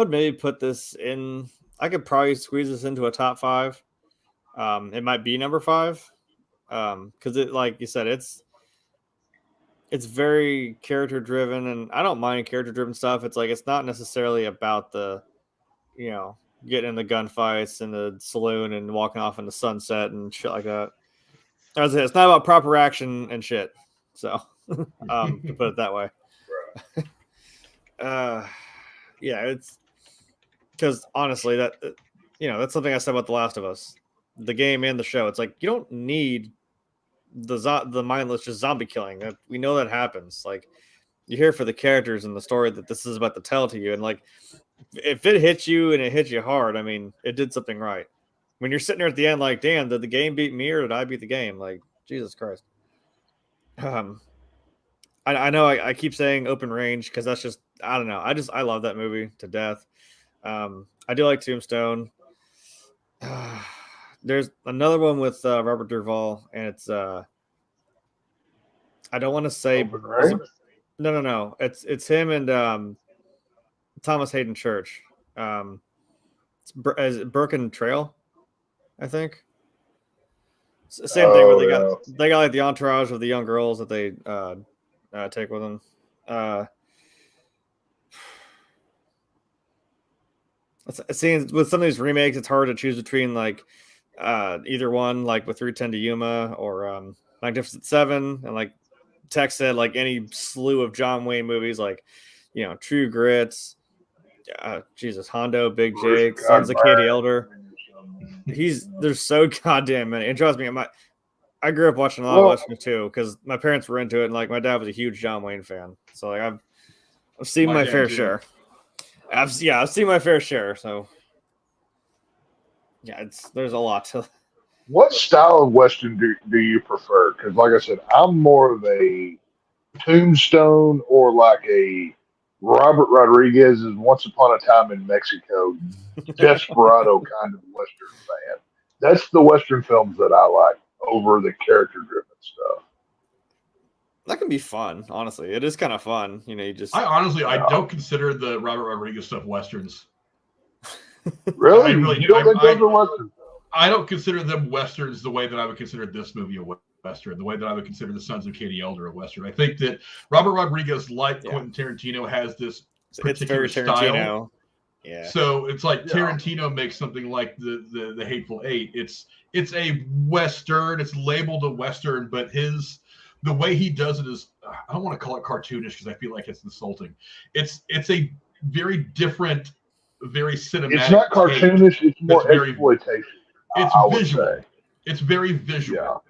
maybe put this in. I could probably squeeze this into a top 5. It might be number 5. Because it, like you said, it's very character driven, and I don't mind character driven stuff. It's like it's not necessarily about the, getting in the gunfights in the saloon and walking off in the sunset and shit like that. It's not about proper action and shit. So, to put it that way. Yeah, it's because honestly, that's something I said about The Last of Us, the game and the show. It's like you don't need the mindless just zombie killing. We know that happens. Like you're here for the characters and the story that this is about to tell to you. And like, if it hits you and it hits you hard, I mean, it did something right. When you're sitting there at the end, like, damn, did the game beat me or did I beat the game? Like, Jesus Christ. I know I keep saying open range because that's just, I don't know. I love that movie to death. I do like Tombstone. There's another one with Robert Duvall, and it's I don't want to say no. It's him and Thomas Hayden Church. It's Broken Trail, I think. Same thing where they got like the entourage of the young girls that they take with him. It seems with some of these remakes, it's hard to choose between like either one, like with 310 to Yuma or Magnificent Seven, and like Tex said, like any slew of John Wayne movies, like True Grit, Jesus, Hondo, Big Jake, Sons of Katie Elder. There's so goddamn many. And trust me, I grew up watching a lot of westerns too because my parents were into it, and like my dad was a huge John Wayne fan. So like I've seen my fair share. I've seen my fair share. So yeah, there's a lot to.
What style of western do you prefer? Because like I said, I'm more of a Tombstone or like a Robert Rodriguez's Once Upon a Time in Mexico, Desperado kind of western fan. That's the western films that I like over the character-driven stuff.
That can be fun, honestly. It is kind of fun.
I don't consider the Robert Rodriguez stuff westerns.
Really? You don't think those are westerns?
I don't consider them westerns the way that I would consider this movie a western, the way that I would consider the Sons of Katie Elder a western. I think that Robert Rodriguez, like Quentin Tarantino, has this particular style.
Yeah.
So it's like Tarantino makes something like the Hateful Eight. It's a western. It's labeled a western, but the way he does it is, I don't want to call it cartoonish because I feel like it's insulting. It's a very different, very cinematic.
It's not cartoonish. It's more exploitation.
It's visual. It's very visual.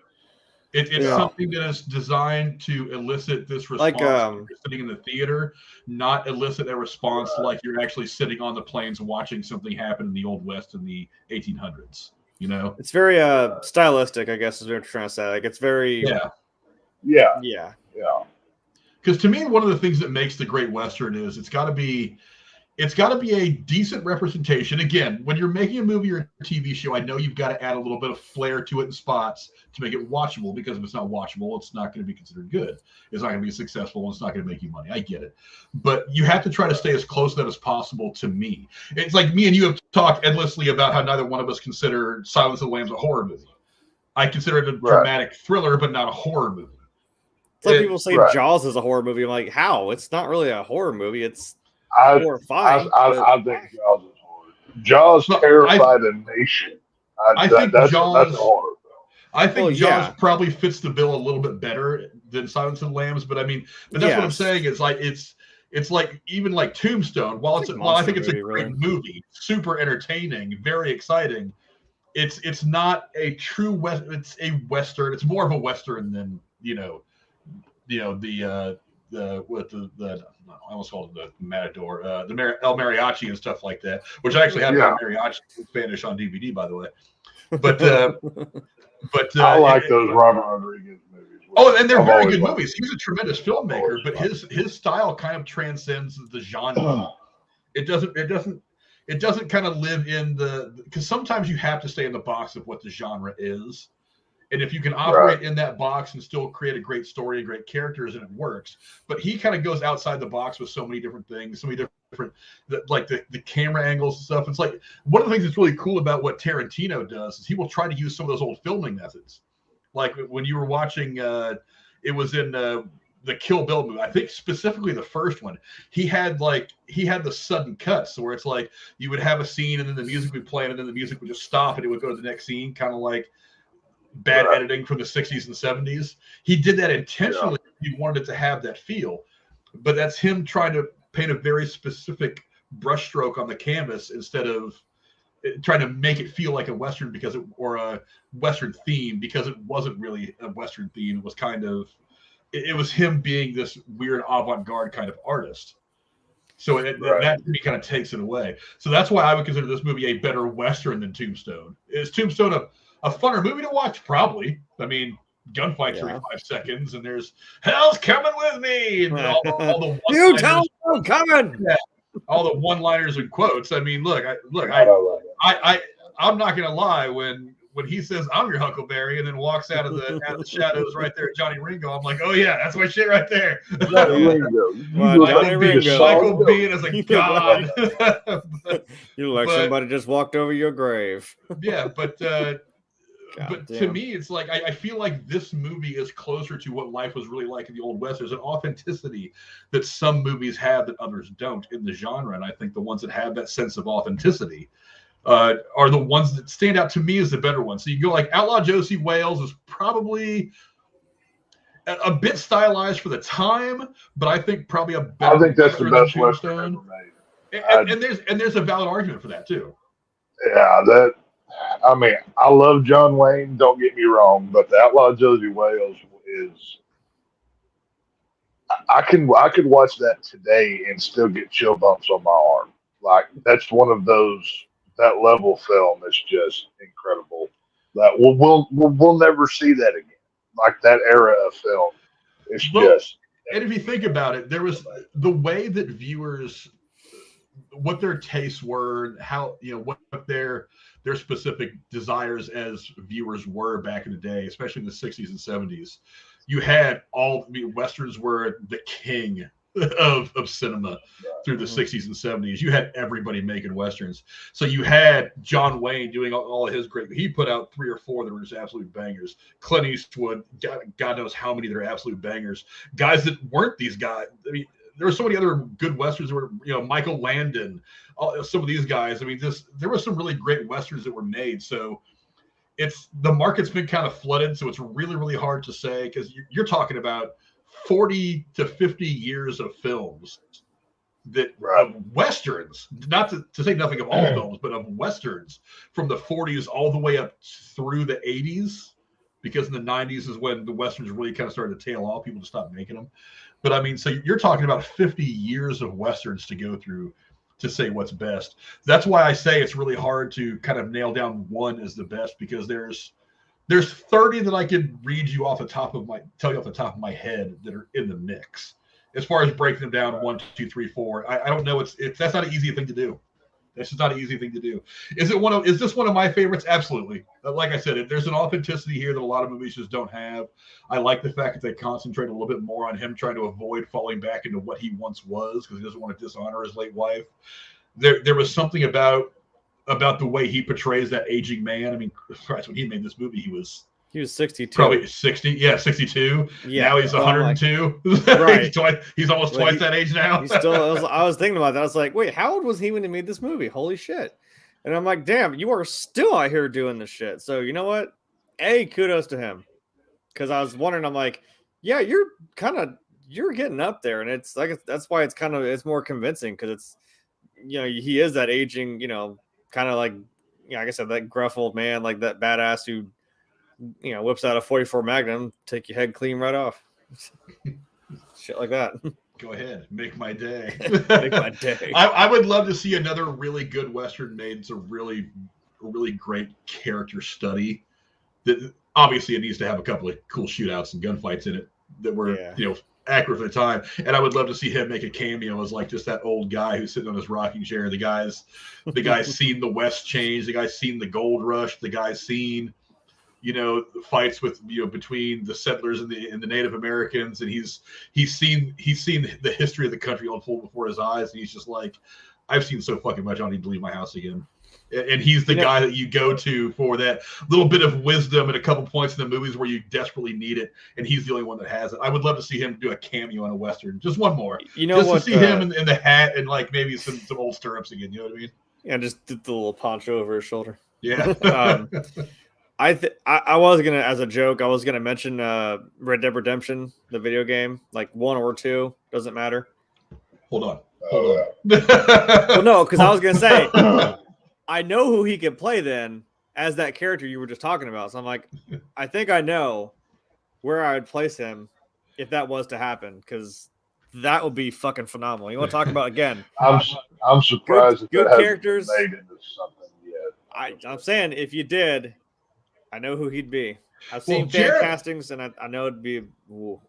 Yeah. It's something that is designed to elicit this response like you're sitting in the theater, not elicit a response like you're actually sitting on the plains watching something happen in the Old West in the 1800s.
It's very stylistic, I guess, is what I'm trying to say. Like it's very
Yeah.
Because to me, one of the things that makes the great Western is it's got to be a decent representation. Again, when you're making a movie or a TV show, I know you've got to add a little bit of flair to it in spots to make it watchable, because if it's not watchable, it's not going to be considered good. It's not going to be successful, and it's not going to make you money. I get it. But you have to try to stay as close to that as possible to me. It's like me and you have talked endlessly about how neither one of us consider Silence of the Lambs a horror movie. I consider it a dramatic thriller, but not a horror movie.
It's like people say Jaws is a horror movie. I'm like, how? It's not really a horror movie. It's horrifying.
I think Jaws is horror. Jaws terrified a nation.
I think
that's a horror film.
I think Jaws probably fits the bill a little bit better than Silence of the Lambs, but that's what I'm saying. Is like it's like even like Tombstone. While I think it's a great movie, super entertaining, very exciting. It's not a true Western. It's a Western. It's more of a Western than I almost called it the Matador, El Mariachi and stuff like that, which I actually have El Mariachi in Spanish on DVD, by the way. But
I like those Robert Rodriguez movies.
And they're very good movies. He's a tremendous filmmaker, but his style kind of transcends the genre. It doesn't kind of live in because sometimes you have to stay in the box of what the genre is. And if you can operate in that box and still create a great story and great characters, and it works. But he kind of goes outside the box with so many different things, so many different, like the camera angles and stuff. It's like one of the things that's really cool about what Tarantino does is he will try to use some of those old filming methods. Like when you were watching, it was in the Kill Bill movie. I think specifically the first one. He had the sudden cuts, so where it's like you would have a scene and then the music would play and then the music would just stop and it would go to the next scene, kind of like bad editing from the 60s and 70s. He did that intentionally. He wanted it to have that feel, but that's him trying to paint a very specific brushstroke on the canvas instead of trying to make it feel like a Western or a Western theme, because it wasn't really a Western theme. It was it was him being this weird avant-garde kind of artist. So that to me kind of takes it away. So that's why I would consider this movie a better Western than Tombstone. Is Tombstone a funner movie to watch? Probably. I mean, gunfights are 5 seconds, and there's "Hell's coming with me," and all the
you tell me I'm coming.
Yeah, all the one-liners and quotes. I mean, I'm not gonna lie, when he says "I'm your Huckleberry" and then walks out of the shadows right there at Johnny Ringo, I'm like, oh yeah, that's my shit right there.
Johnny Ringo.
Michael Biehn as a god.
You look like somebody just walked over your grave.
Yeah, but but to me, it's like I feel like this movie is closer to what life was really like in the Old West. There's an authenticity that some movies have that others don't in the genre, and I think the ones that have that sense of authenticity are the ones that stand out to me as the better ones. So you go like Outlaw Josie Wales is probably a bit stylized for the time, but I think probably a better.
I think that's the best Western ever made.
And there's a valid argument for that too.
Yeah, I mean, I love John Wayne. Don't get me wrong, but the Outlaw Josie Wales is. I could watch that today and still get chill bumps on my arm. Like that's one of those that level film is just incredible. That we'll never see that again. Like that era of film, it's just.
And if you think about it, there was the way that viewers, what their tastes were, how what their specific desires as viewers were back in the day, especially in the 60s and 70s. You had Westerns were the king of cinema through the 60s and 70s. You had everybody making Westerns. So you had John Wayne doing all of his great, he put out 3 or 4 that were just absolute bangers. Clint Eastwood, God knows how many that are absolute bangers. Guys that weren't these guys. I mean, there were so many other good Westerns that were, Michael Landon, some of these guys. I mean, there were some really great Westerns that were made. So the market's been kind of flooded. So it's really, really hard to say because you're talking about 40 to 50 years of films that of Westerns, not to say nothing of all films, but of Westerns from the 40s all the way up through the 80s, because in the 90s is when the Westerns really kind of started to tail off. People just stopped making them. But I mean, so you're talking about 50 years of Westerns to go through to say what's best. That's why I say it's really hard to kind of nail down one as the best, because there's 30 that I could read you tell you off the top of my head that are in the mix. As far as breaking them down, 1, 2, 3, 4, I don't know. That's not an easy thing to do. That's just not an easy thing to do. Is this one of my favorites? Absolutely. Like I said, there's an authenticity here that a lot of movies just don't have. I like the fact that they concentrate a little bit more on him trying to avoid falling back into what he once was, because he doesn't want to dishonor his late wife. There was something about the way he portrays that aging man. I mean, Christ, when he made this movie, he was 62. Probably 60. Yeah, 62. Yeah. Now he's 102. Right. he's almost twice that age now.
I was thinking about that. I was like, wait, how old was he when he made this movie? Holy shit. And I'm like, damn, you are still out here doing this shit. So you know what? Kudos to him. Because I was wondering, I'm like, yeah, you're getting up there. And it's like, that's why it's more convincing, because it's, he is that aging, kind of like, like I said, that gruff old man, like that badass who, whips out a 44 Magnum, take your head clean right off. Shit like that.
Go ahead, make my day.
Make my day.
I would love to see another really good Western made. It's a really great character study. That obviously it needs to have a couple of cool shootouts and gunfights in it that were accurate for the time. And I would love to see him make a cameo as like just that old guy who's sitting on his rocking chair. The guy's seen the West change. The guy's seen the gold rush. The guy's seen fights with between the settlers and the Native Americans, and he's seen the history of the country unfold before his eyes, and he's just like, I've seen so fucking much, I don't need to leave my house again. And he's the guy that you go to for that little bit of wisdom at a couple points in the movies where you desperately need it, and he's the only one that has it. I would love to see him do a cameo in a Western, just one more, to see him in the hat and like maybe some old stirrups again. You know what I mean?
Yeah, just the little poncho over his shoulder.
Yeah.
I was gonna, as a joke, I was gonna mention Red Dead Redemption, the video game, like 1 or 2, doesn't matter.
Hold on.
Well, no, because I was gonna say I know who he could play then as that character you were just talking about. So I'm like, I think I know where I would place him if that was to happen, because that would be fucking phenomenal. You want to talk about again?
I'm surprised
good
that
characters.
Made into something yet.
I'm saying if you did. I know who he'd be. I've seen fan castings, and I know it'd be. Ooh.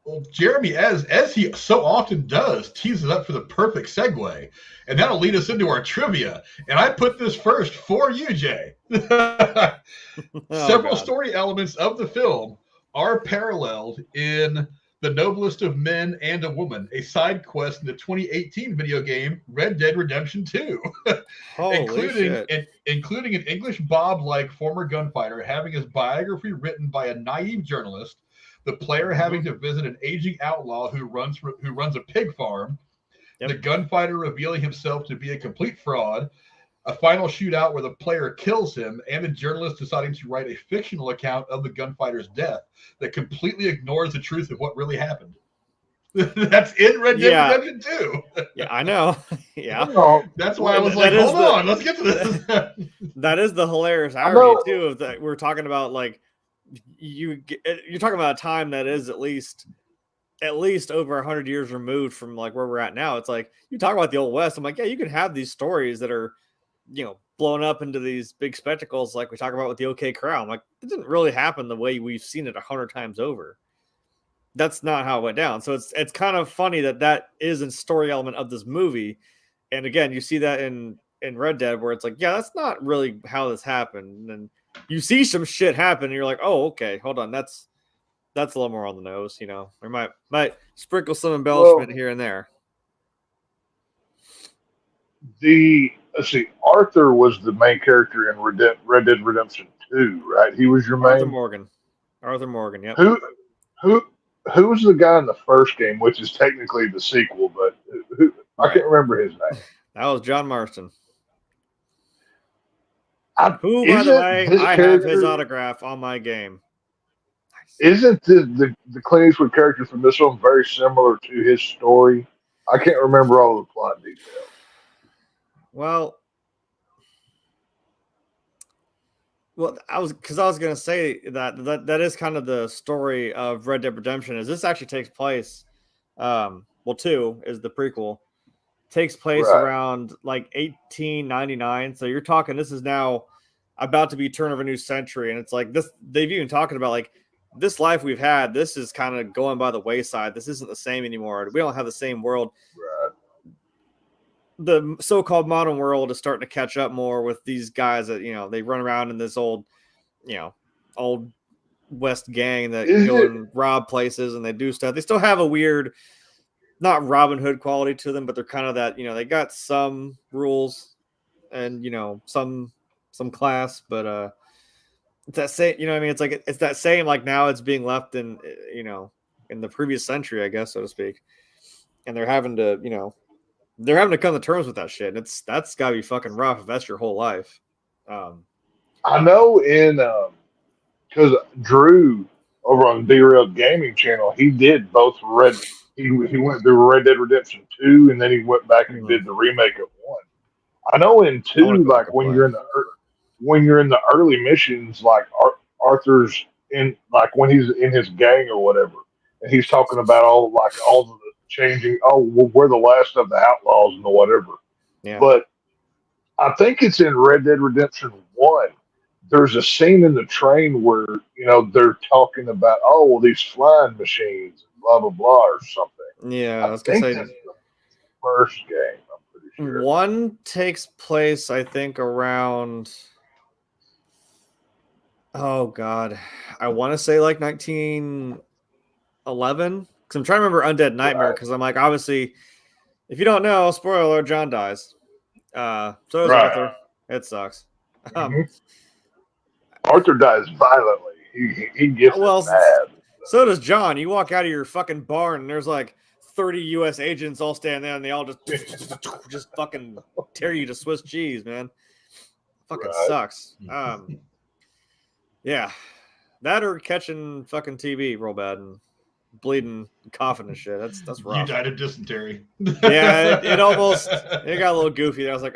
Well, Jeremy, as he so often does, teases up for the perfect segue, and that'll lead us into our trivia. And I put this first for you, Jay. Several story elements of the film are paralleled in The Noblest of Men and a Woman, a side quest in the 2018 video game Red Dead Redemption 2,
Holy shit.
including an English Bob-like former gunfighter having his biography written by a naive journalist, the player having to visit an aging outlaw who runs a pig farm, the gunfighter revealing himself to be a complete fraud, a final shootout where the player kills him, and the journalist deciding to write a fictional account of the gunfighter's death that completely ignores the truth of what really happened. That's in Red Dead Redemption 2.
Yeah, I know. Yeah.
That's why I was like, hold on, let's get to this.
That is the hilarious irony, too, of that we're talking about, like, you're talking about a time that is at least over 100 years removed from, like, where we're at now. It's like, you talk about the Old West, I'm like, yeah, you can have these stories that are, blown up into these big spectacles like we talk about with the OK Corral. I'm like, it didn't really happen the way we've seen it 100 times over. That's not how it went down. So it's kind of funny that is a story element of this movie. And again, you see that in Red Dead where it's like, yeah, that's not really how this happened. And you see some shit happen and you're like, oh, okay, hold on. That's a little more on the nose, We might sprinkle some embellishment here and there.
Let's see, Arthur was the main character in Red Dead Redemption 2, right? He was your main.
Arthur Morgan, yep.
Who was the guy in the first game, which is technically the sequel, but I can't remember his name.
That was John Marston. Who, by the way, I have his autograph on my game.
Isn't the Clint Eastwood character from this one very similar to his story? I can't remember all the plot details.
Well, I was going to say that is kind of the story of Red Dead Redemption. Is this actually takes place? 2 is the prequel. Takes place around like 1899. So you're talking. This is now about to be turn of a new century, and it's like this. They've even talking about like this life we've had. This is kind of going by the wayside. This isn't the same anymore. We don't have the same world.
Right.
The so-called modern world is starting to catch up more with these guys that, they run around in this old West gang that go and rob places and they do stuff. They still have a weird, not Robin Hood quality to them, but they're kind of that, they got some rules and, some class, but, it's that same, it's like, it's that same, like now it's being left in, in the previous century, I guess, so to speak. And they're having to, come to terms with that shit. That's gotta be fucking rough if that's your whole life.
I know because Drew over on the Derailed Gaming channel, he did both he went through Red Dead Redemption 2 and then he went back and did the remake of 1. I know in 2, like when you're in the early missions, like Arthur's in, like when he's in his gang or whatever, and he's talking about all of the changing. Oh, we're the last of the outlaws and the whatever.
Yeah.
But I think it's in Red Dead Redemption 1. There's a scene in the train where they're talking about these flying machines, blah blah blah, or something.
Yeah, I was gonna say
that's the first game. I'm pretty sure
1 takes place, I think, around. Oh God, I want to say like 1911. Because I'm trying to remember Undead Nightmare, because I'm like, obviously, if you don't know, spoiler alert, John dies. So does Arthur. It sucks.
Arthur dies violently. He gets bad.
So does John. You walk out of your fucking barn, and there's like 30 U.S. agents all standing there, and they all just fucking tear you to Swiss cheese, man. Fucking sucks. Yeah. That or catching fucking TV real bad and bleeding, coughing and shit. That's rough.
You died of dysentery.
Yeah, it got a little goofy there. I was like,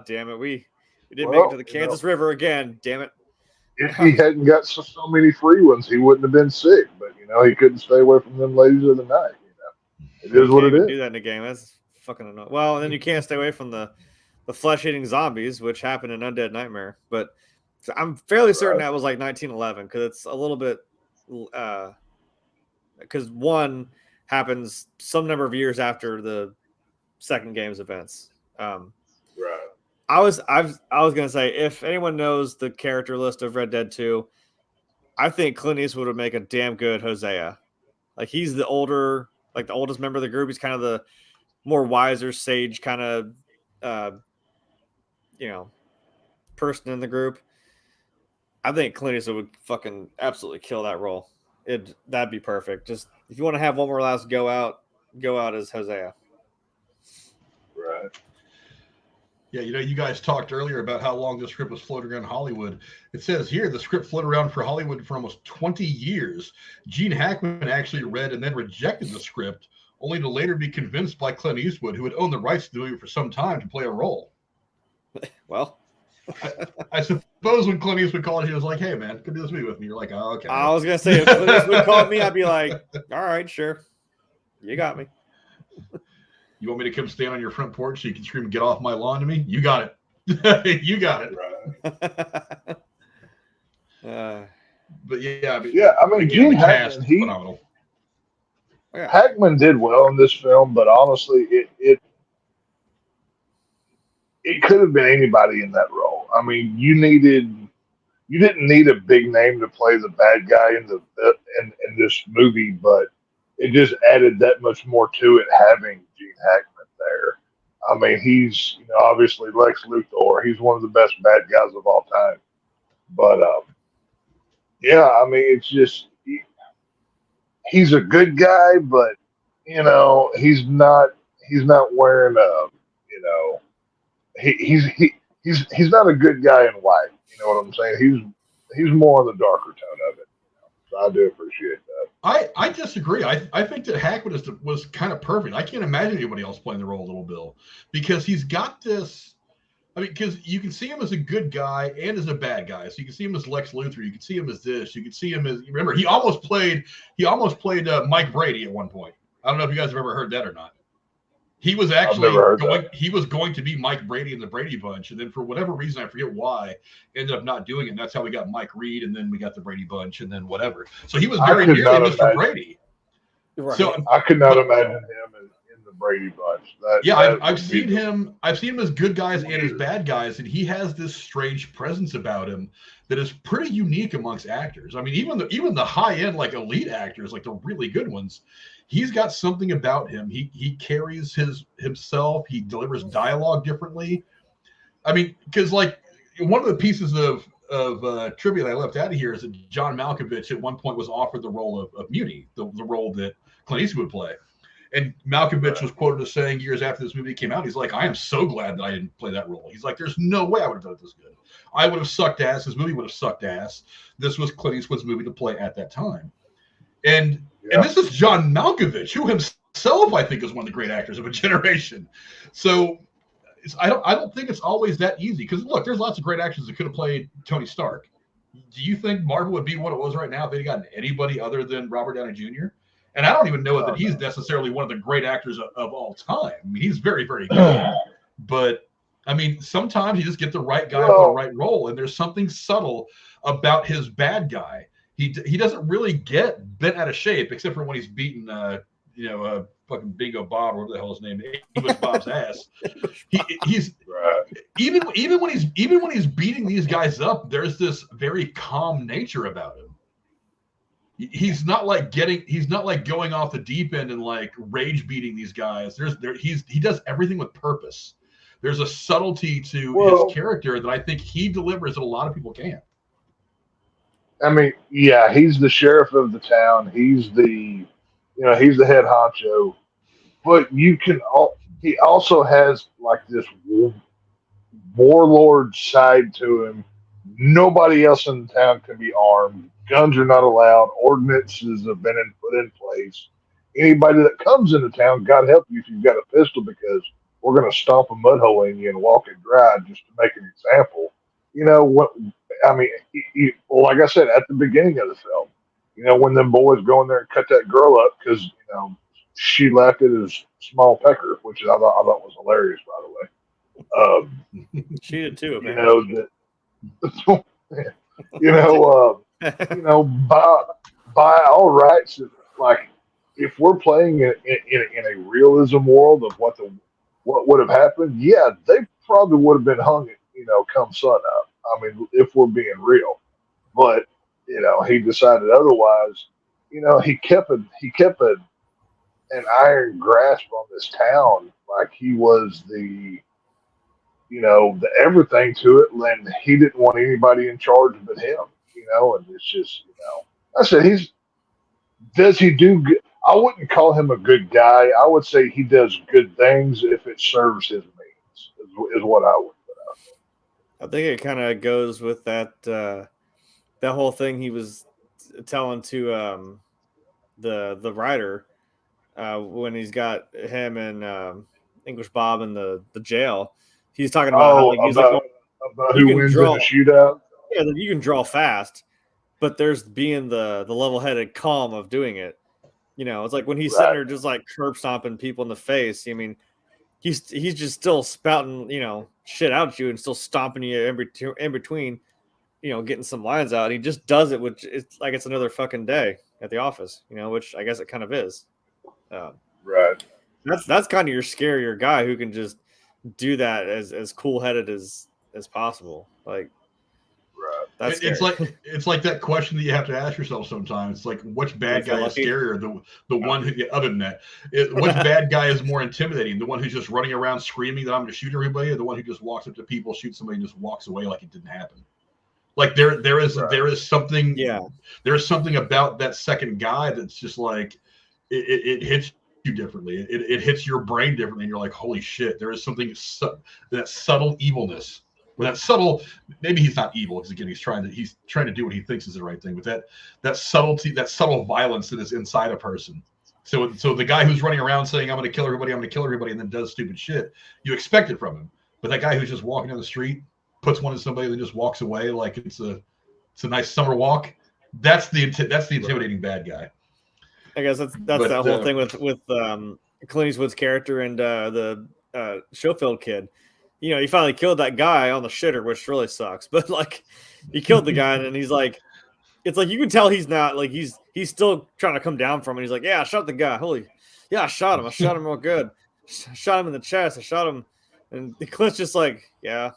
damn it, we didn't make it to the Kansas River again. Damn it.
If he hadn't got so many free ones, he wouldn't have been sick. But he couldn't stay away from them ladies of the night. It is what it is.
Do that in a game. That's fucking annoying. Well, and then you can't stay away from the flesh-eating zombies, which happened in Undead Nightmare. But I'm fairly certain that was like 1911 because it's a little bit. Because 1 happens some number of years after the second game's events.
Right.
I was gonna say, if anyone knows the character list of Red Dead 2, I think Clint Eastwood would make a damn good Hosea. Like he's the oldest member of the group. He's kind of the more wiser, sage kind of, person in the group. I think Clint Eastwood would fucking absolutely kill that role. That'd be perfect. Just if you want to have one more last go out as Hosea.
Right.
Yeah, you guys talked earlier about how long the script was floating around Hollywood. It says here the script floated around for Hollywood for almost 20 years. Gene Hackman actually read and then rejected the script, only to later be convinced by Clint Eastwood, who had owned the rights to do it for some time, to play a role.
Well,
I suppose when Clint Eastwood called, he was like, "Hey, man, come do this movie with me." You're like, "Oh, okay."
I was gonna say if Clint Eastwood called me, I'd be like, "All right, sure, you got me."
You want me to come stand on your front porch so you can scream, "Get off my lawn" to me? You got it. You got it.
Right.
But yeah,
I mean, Gene Hackman,
phenomenal.
Hackman did well in this film, but honestly, it could have been anybody in that role. I mean, you didn't need a big name to play the bad guy in this movie, but it just added that much more to it having Gene Hackman there. I mean, he's obviously Lex Luthor. He's one of the best bad guys of all time. But yeah, I mean, it's just he's a good guy, but he's not wearing he's not a good guy in white. You know what I'm saying? He's more on the darker tone of it. So I do appreciate that.
I disagree. I think that Hackman was kind of perfect. I can't imagine anybody else playing the role of Little Bill because he's got this. I mean, because you can see him as a good guy and as a bad guy. So you can see him as Lex Luthor. You can see him as this. You can see him as. Remember, he almost played Mike Brady at one point. I don't know if you guys have ever heard that or not. He was actually going to be Mike Brady in the Brady Bunch, and then for whatever reason, I forget why, ended up not doing it. And that's how we got Mike Reed, and then we got the Brady Bunch, and then whatever. So he was very nearly Mr. Brady.
Right.
So I could not imagine him in the Brady Bunch.
I've seen him as good guys and as bad guys, and he has this strange presence about him that is pretty unique amongst actors. I mean, even the high end, like elite actors, like the really good ones. He's got something about him. He carries himself. He delivers dialogue differently. I mean, because like one of the pieces of trivia that I left out of here is that John Malkovich at one point was offered the role of Munny, the role that Clint Eastwood would play. And Malkovich was quoted as saying years after this movie came out, he's like, "I am so glad that I didn't play that role." He's like, "There's no way I would have done it this good. I would have sucked ass. This movie would have sucked ass. This was Clint Eastwood's movie to play at that time." And this is John Malkovich, who himself, I think, is one of the great actors of a generation. So I don't think it's always that easy. Because look, there's lots of great actors that could have played Tony Stark. Do you think Marvel would be what it was right now if they'd gotten anybody other than Robert Downey Jr.? And I don't even know that he's necessarily one of the great actors of all time. I mean, he's very, very good. But I mean, sometimes you just get the right guy for the right role, and there's something subtle about his bad guy. He doesn't really get bent out of shape, except for when he's beating, fucking Bingo Bob, or whatever the hell his name is, English Bob's ass. He's
Right.
even when he's beating these guys up, there's this very calm nature about him. He's not like going off the deep end and like rage beating these guys. He does everything with purpose. There's a subtlety to his character that I think he delivers that a lot of people can't.
I mean, yeah, he's the sheriff of the town. He's the head honcho. But he also has like this warlord side to him. Nobody else in the town can be armed. Guns are not allowed. Ordinances have been put in place. Anybody that comes into town, God help you if you've got a pistol, because we're going to stomp a mud hole in you and walk it dry, just to make an example. You know what? I mean, like I said at the beginning of the film, when them boys go in there and cut that girl up because she left it as small pecker, which I thought was hilarious, by the way.
She did too.
By all rights, like if we're playing in a realism world of what would have happened, yeah, they probably would have been hung, come sun up. I mean, if we're being real, but he decided otherwise. he kept an iron grasp on this town, like he was the everything to it, and he didn't want anybody in charge but him. And it's just, I said, does he do good? I wouldn't call him a good guy. I would say he does good things if it serves his means, is what I would put out
I think it kind of goes with that whole thing he was telling to the writer when he's got him and English Bob in the jail. He's talking about how like, he's
about who wins in a shootout.
Yeah, that you can draw fast, but there's being the level-headed calm of doing it. It's like when he's sitting there just like curb stomping people in the face. I mean, he's just still spouting shit out at you and still stomping you in between, getting some lines out. He just does it, which it's like it's another fucking day at the office, which I guess it kind of is.
Right.
That's kind of your scarier guy who can just do that as cool-headed as possible. Like,
right.
It's like that question that you have to ask yourself sometimes. It's like, which bad guy is scarier? The one who, other than that, which bad guy is more intimidating? The one who's just running around screaming that I'm going to shoot everybody, or the one who just walks up to people, shoots somebody, and just walks away like it didn't happen? Like there is something. Yeah. There is something about that second guy that's just like it hits you differently. It hits your brain differently, and you're like, holy shit! There is something that subtle evilness. Well, that subtle, maybe he's not evil because again he's trying to do what he thinks is the right thing. But that subtlety, that subtle violence that is inside a person. So the guy who's running around saying I'm going to kill everybody, and then does stupid shit, you expect it from him. But that guy who's just walking down the street, puts one in somebody, and then just walks away like it's a nice summer walk. That's the intimidating bad guy.
I guess that's that whole thing with Clint Eastwood's character and the Schofield kid. He finally killed that guy on the shitter, which really sucks. But like, he killed the guy, and he's like, it's like you can tell he's not like he's still trying to come down from it. He's like, yeah, I shot the guy. I shot him real good. Shot him in the chest. I shot him, and Clint's just like, yeah.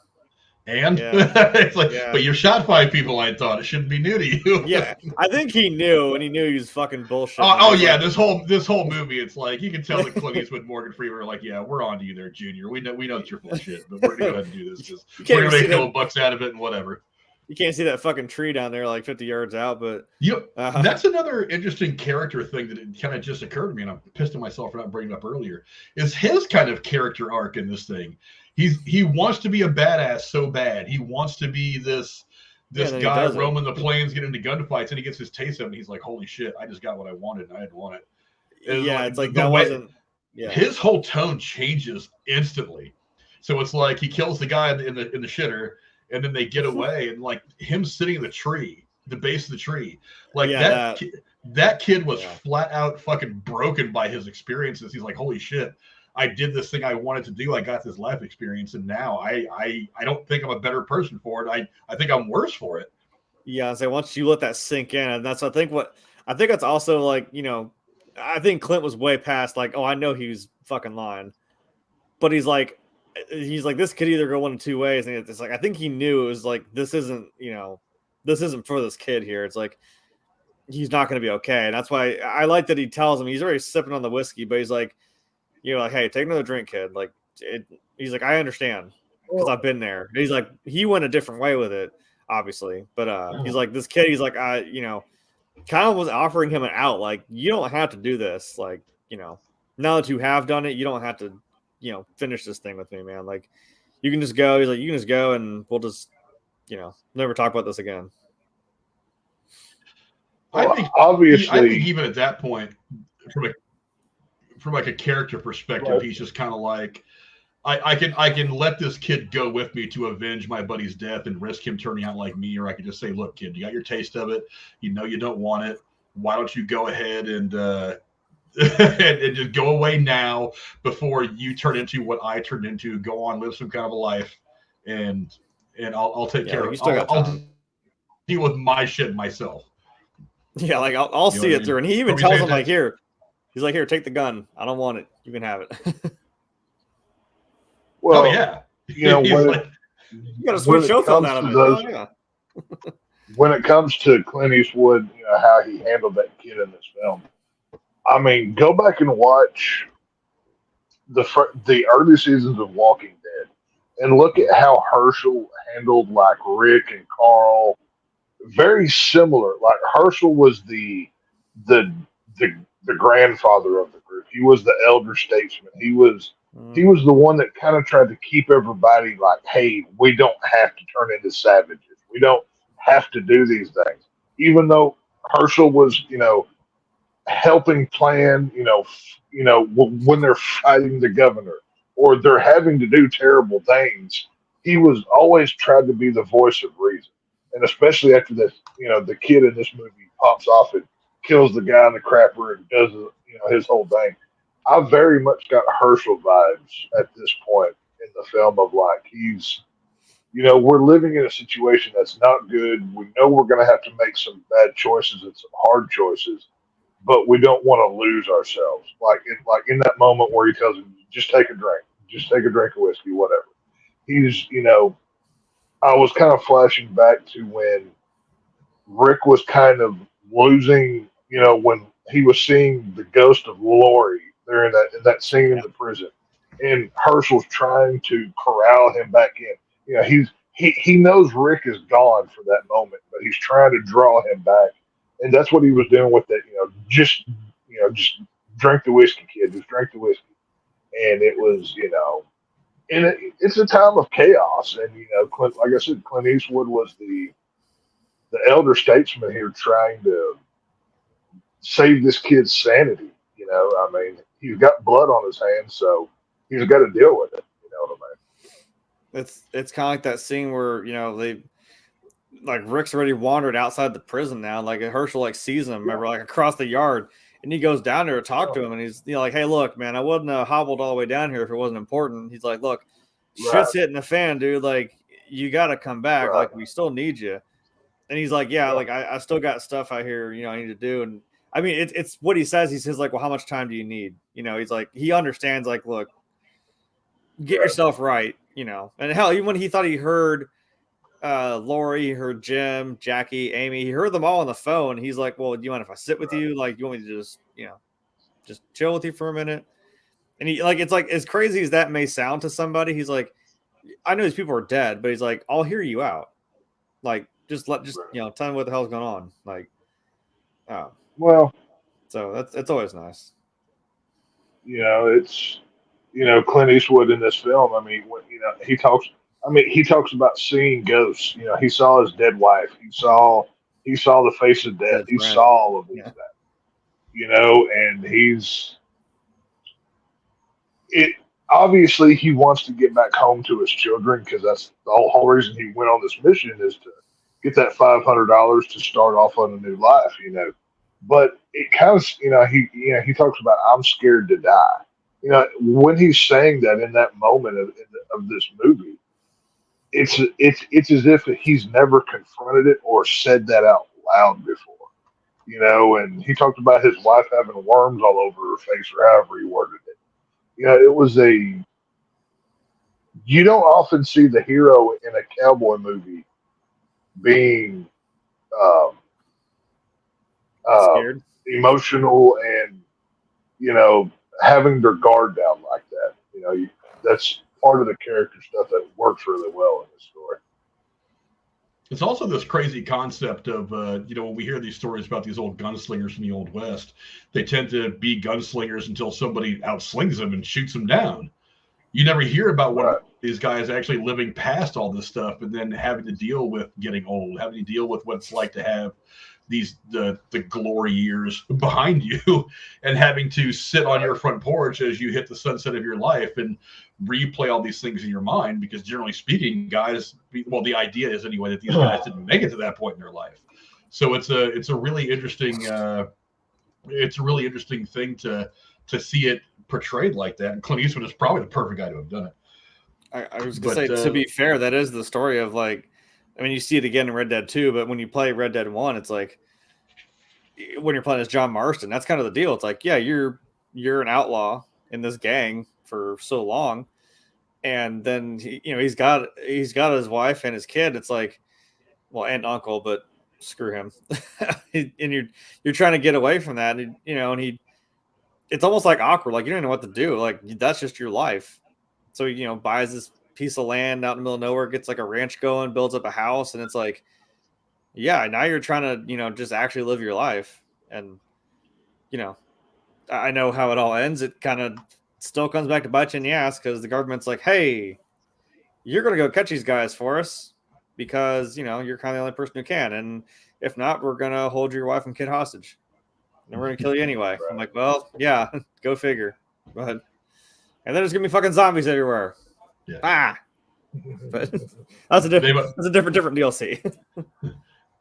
And it's like, but you shot 5 people. I thought it shouldn't be new to you.
Yeah, I think he knew, and he knew he was fucking bullshit.
Oh yeah, this whole movie, it's like you can tell that Clint Eastwood, Morgan Freeman are like, yeah, we're on to you there, Junior. We know that you're bullshit, but we're gonna go ahead and do this because we're gonna make a couple bucks out of it and whatever.
You can't see that fucking tree down there like 50 yards out, but
that's another interesting character thing that it kind of just occurred to me, and I'm pissed at myself for not bringing it up earlier. Is his kind of character arc in this thing? He wants to be a badass so bad. He wants to be this guy roaming the plains, getting into gunfights, and he gets his taste of it, and he's like, holy shit, I just got what I wanted, and I didn't want it.
It's like that wasn't.
Yeah. His whole tone changes instantly. So it's like he kills the guy in the shitter, and then they get away, and like him sitting in the base of the tree, like that kid was flat out fucking broken by his experiences. He's like, holy shit, I did this thing I wanted to do. I got this life experience, and now I don't think I'm a better person for it. I think I'm worse for it.
Yeah, so once you let that sink in, and that's I think that's also like, I think Clint was way past like, oh, I know he was fucking lying, but he's like this could either go one of two ways, and it's like I think he knew it was like this isn't for this kid here. It's like he's not going to be okay, and that's why I like that he tells him he's already sipping on the whiskey, but he's like, like, hey, take another drink, kid. Like, he's like, I understand because I've been there. And he's like, he went a different way with it, obviously, but he's like, this kid, he's like, kind of was offering him an out, like, you don't have to do this, like, now that you have done it, you don't have to, finish this thing with me, man. Like, you can just go. He's like, you can just go, and we'll just, never talk about this again.
I think even at that point, from like a character perspective, right, he's just kind of like, I can let this kid go with me to avenge my buddy's death and risk him turning out like me, or I could just say, look, kid, you got your taste of it. You don't want it. Why don't you go ahead and and just go away now before you turn into what I turned into. Go on, live some kind of a life, and I'll take care of it. I'll deal with my shit myself.
Yeah, like I'll see it through. And he even tells him like, here, he's like, here, take the gun. I don't want it. You can have it.
Well,
yeah,
you got
to switch Schofield out of it.
Those,
yeah.
when it comes to Clint Eastwood, how he handled that kid in this film. I mean, go back and watch the early seasons of Walking Dead, and look at how Herschel handled like Rick and Carl. Very similar. Like Herschel was the the the grandfather of the group. He was the elder statesman. He was the one that kind of tried to keep everybody like, hey, we don't have to turn into savages. We don't have to do these things. Even though Herschel was, helping plan, when they're fighting the governor or they're having to do terrible things, he was always tried to be the voice of reason. And especially after this, the kid in this movie pops off and kills the guy in the crapper and does, his whole thing. I very much got Herschel vibes at this point in the film of like, we're living in a situation that's not good. We know we're going to have to make some bad choices and some hard choices, but we don't want to lose ourselves. Like in that moment where he tells him, just take a drink of whiskey, whatever. He's, I was kind of flashing back to when Rick was kind of losing, when he was seeing the ghost of Lori there in that scene in the prison, and Herschel's trying to corral him back in. He knows Rick is gone for that moment, but he's trying to draw him back, and that's what he was doing with that. Just drink the whiskey, kid. Just drink the whiskey, and it was, and it's a time of chaos, and Clint, like I said, Clint Eastwood was the elder statesman here trying to save this kid's sanity. I mean, he's got blood on his hands, so he's got to deal with it. You know what I
mean? It's kind of like that scene where they like Rick's already wandered outside the prison now. Like Herschel sees him, remember, across the yard, and he goes down there to talk to him, and he's like, "Hey, look, man, I wouldn't have hobbled all the way down here if it wasn't important." He's like, "Look, shit's hitting the fan, dude. Like, you got to come back. Right. Like, we still need you." And he's like, "Yeah, like I still got stuff out here, I need to do." And I mean, it's what he says. He says like, "Well, how much time do you need?" He's like, he understands. Like, look, get yourself right, And hell, even when he thought he heard Lori, he heard Jim, Jackie, Amy, he heard them all on the phone. He's like, "Well, do you mind if I sit with you? Like, you want me to just chill with you for a minute?" And he it's like, as crazy as that may sound to somebody, he's like, I know these people are dead, but he's like, I'll hear you out. Like, just tell me what the hell's going on. Like,
well,
so that's always nice.
It's Clint Eastwood in this film. I mean, he talks about seeing ghosts. He saw his dead wife. He saw the face of death. He saw all of these things. And obviously he wants to get back home to his children, because that's the whole reason he went on this mission, is to get that $500 to start off on a new life. But it kind of, he talks about, I'm scared to die. When he's saying that in that moment of this movie, it's as if he's never confronted it or said that out loud before. And he talked about his wife having worms all over her face, or however he worded it. It was you don't often see the hero in a cowboy movie being
scared,
emotional, and having their guard down like that. That's part of the character stuff that works really well in this story.
It's also this crazy concept of, when we hear these stories about these old gunslingers from the Old West, they tend to be gunslingers until somebody outslings them and shoots them down. You never hear about one of these guys actually living past all this stuff and then having to deal with getting old, having to deal with what it's like to have the glory years behind you, and having to sit on your front porch as you hit the sunset of your life and replay all these things in your mind, because generally speaking, guys, well, the idea is anyway that these guys didn't make it to that point in their life. So it's a really interesting thing to see it portrayed like that. And Clint Eastwood is probably the perfect guy to have done it.
I was gonna say, to be fair, that is the story of, like, I mean, you see it again in Red Dead 2, but when you play Red Dead 1, it's like, when you're playing as John Marston, that's kind of the deal. It's like, yeah, you're an outlaw in this gang for so long, and then he's got his wife and his kid. It's like, well, and uncle, but screw him. And you're trying to get away from that, and, and it's almost like awkward. Like, you don't know what to do. Like, that's just your life. So, buys this piece of land out in the middle of nowhere, gets like a ranch going, builds up a house, and it's like, yeah, now you're trying to, just actually live your life. And, I know how it all ends. It kind of still comes back to bite you in the ass because the government's like, hey, you're going to go catch these guys for us because, you're kind of the only person who can. And if not, we're going to hold your wife and kid hostage. And we're going to kill you anyway. I'm like, well, yeah, go figure. And then there's going to be fucking zombies everywhere.
Yeah.
But that's a different DLC.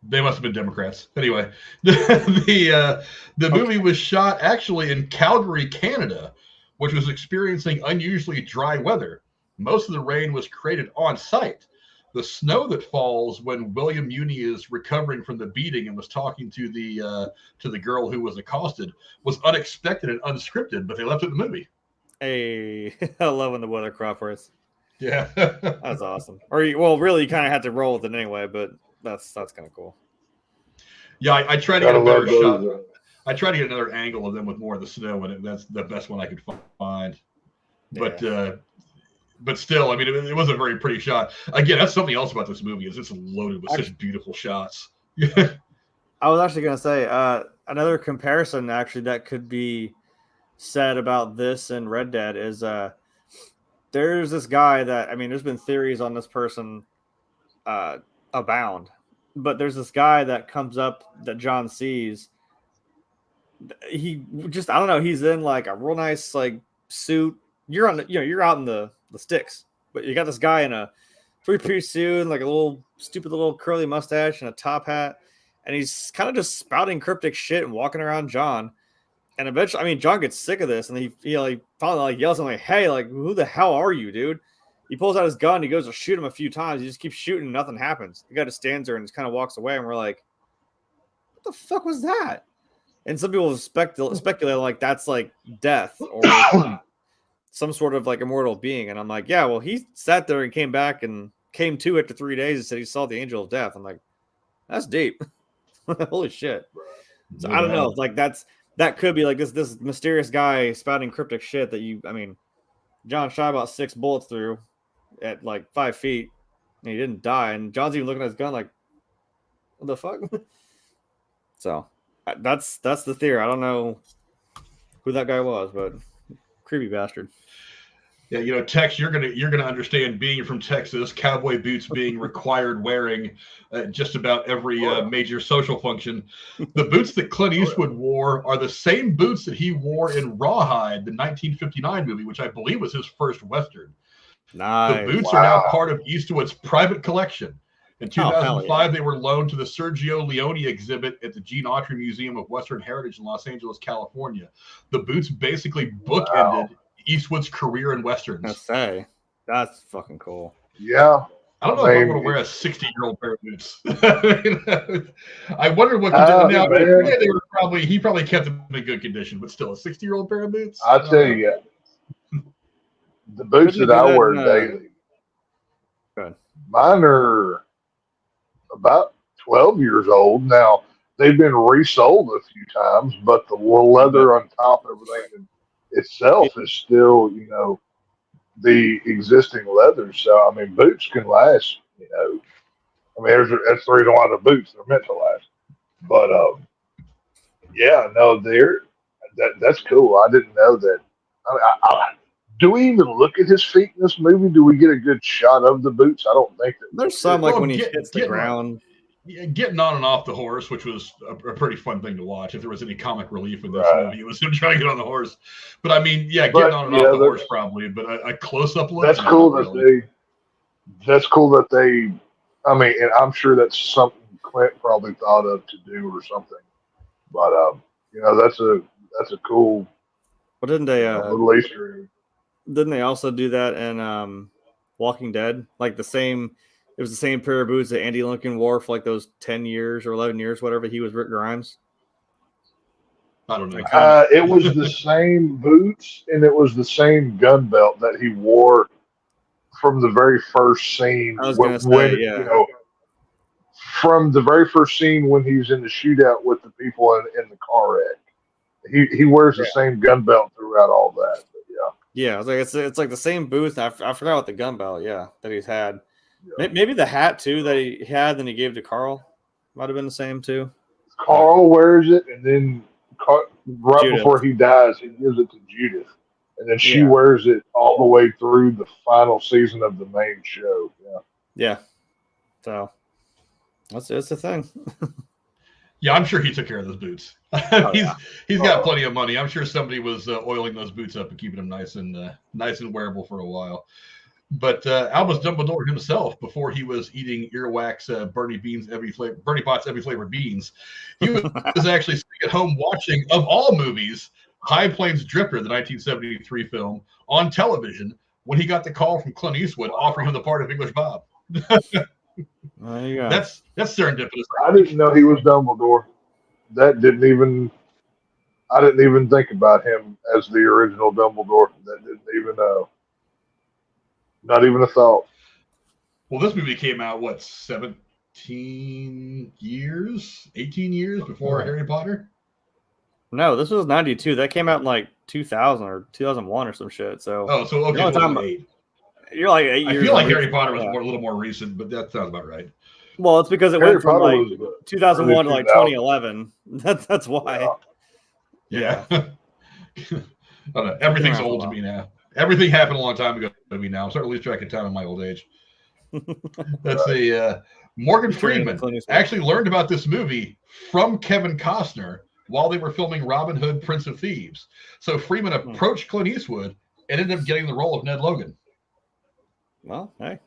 They must have been Democrats. Anyway, the movie was shot actually in Calgary, Canada, which was experiencing unusually dry weather. Most of the rain was created on site. The snow that falls when William Munny is recovering from the beating and was talking to the girl who was accosted was unexpected and unscripted, but they left it in the movie.
Hey, I love when the weather cooperates.
Yeah,
that's awesome. Really, you kind of had to roll with it anyway, but that's kind of cool.
Yeah, I tried to get a better shot. I tried to get another angle of them with more of the snow in it. That's the best one I could find. Yeah. But still, I mean, it was a very pretty shot. Again, that's something else about this movie is it's loaded with such beautiful shots.
I was actually going to say another comparison actually that could be said about this and Red Dead is there's this guy that, I mean, there's been theories on this person abound, but there's this guy that comes up that John sees. He just, I don't know, he's in like a real nice like suit. You're out in the sticks, but you got this guy in a 3-piece suit and like a little stupid little curly mustache and a top hat, and he's kind of just spouting cryptic shit and walking around John. And eventually, I mean, John gets sick of this, and he finally like yells at him like, "Hey, like, who the hell are you, dude?" He pulls out his gun. He goes to shoot him a few times. He just keeps shooting, and nothing happens. The guy just stands there and just kind of walks away, and we're like, "What the fuck was that?" And some people speculate like that's like death or some sort of like immortal being. And I'm like, yeah, well, he sat there and came back and came to after 3 days and said he saw the angel of death. I'm like, that's deep. Holy shit. So I don't know. Like that could be like this mysterious guy spouting cryptic shit that John shot about 6 bullets through at like 5 feet and he didn't die. And John's even looking at his gun like, what the fuck? So that's the theory. I don't know who that guy was, but creepy bastard.
Yeah, Tex, you're gonna understand. Being from Texas, cowboy boots being required wearing just about every major social function. The boots that Clint Eastwood wore are the same boots that he wore in Rawhide, the 1959 movie, which I believe was his first Western.
Nice.
The boots are now part of Eastwood's private collection. In 2005, they were loaned to the Sergio Leone exhibit at the Gene Autry Museum of Western Heritage in Los Angeles, California. The boots basically bookended Eastwood's career in Westerns.
I say, that's fucking cool.
Yeah.
I don't know if I want to wear a 60-year-old pair of boots. I wonder what he probably kept them in good condition, but still a 60-year-old pair of boots?
I'll tell you, the boots that I wear daily, mine are about 12 years old. Now, they've been resold a few times, but the leather on top of everything itself is still, the existing leather. So, I mean, boots can last, that's the reason why the boots are meant to last. But, that's cool. I didn't know that. Do we even look at his feet in this movie? Do we get a good shot of the boots? I don't think that.
There's some when he hits the ground.
Getting on and off the horse, which was a pretty fun thing to watch. If there was any comic relief in this movie, it was him trying to get on the horse. But I mean, getting on and off the horse probably. But a close-up look.
That's cool That's cool that they. I mean, and I'm sure that's something Clint probably thought of to do or something. But that's a cool.
Well, didn't they?
Little Easter egg.
Didn't they also do that in Walking Dead? Like it was the same pair of boots that Andy Lincoln wore for like those 10 years or 11 years, whatever. He was Rick Grimes.
I don't know.
It was the same boots and it was the same gun belt that he wore from the very first scene.
I was going to say,
from the very first scene when he's in the shootout with the people in the car wreck. He wears the same gun belt throughout all that. But
Yeah, it's like the same booth. I forgot what the gun belt, that he's had.
yeah.
Maybe the hat too that he had, then he gave to Carl. Might have been the same too.
Carl wears it, and then right
Judith.
before he dies, he gives it to Judith, and then she
Yeah.
wears it all the way through the final season of the main show.
Yeah. So it's a thing.
Yeah, I'm sure he took care of those boots. He's got plenty of money. I'm sure somebody was oiling those boots up and keeping them nice and wearable for a while. But Albus Dumbledore himself, before he was eating earwax, Bernie Potts every flavored beans, he was actually sitting at home watching, of all movies, High Plains Drifter, the 1973 film, on television when he got the call from Clint Eastwood offering him the part of English Bob.
There you go.
That's serendipitous.
I didn't know he was Dumbledore. I didn't even think about him as the original Dumbledore. That didn't even not even a thought.
Well, this movie came out, 18 years before Harry Potter?
No, this was 92. That came out in like 2000 or 2001 or some shit. So
Okay.
You're like 8 years.
I feel like Harry Potter was a little more recent, but that sounds about right.
Well, it's because it
Harry
went from
Potter
like
was
2001 to like
2000.
2011. That's why.
Yeah. I don't know. Everything's old to me now. Everything happened a long time ago to me now. I'm starting to lose track of time in my old age. Let's see. Morgan Freeman actually learned about this movie from Kevin Costner while they were filming Robin Hood, Prince of Thieves. So Freeman approached Clint Eastwood and ended up getting the role of Ned Logan.
Well, hey.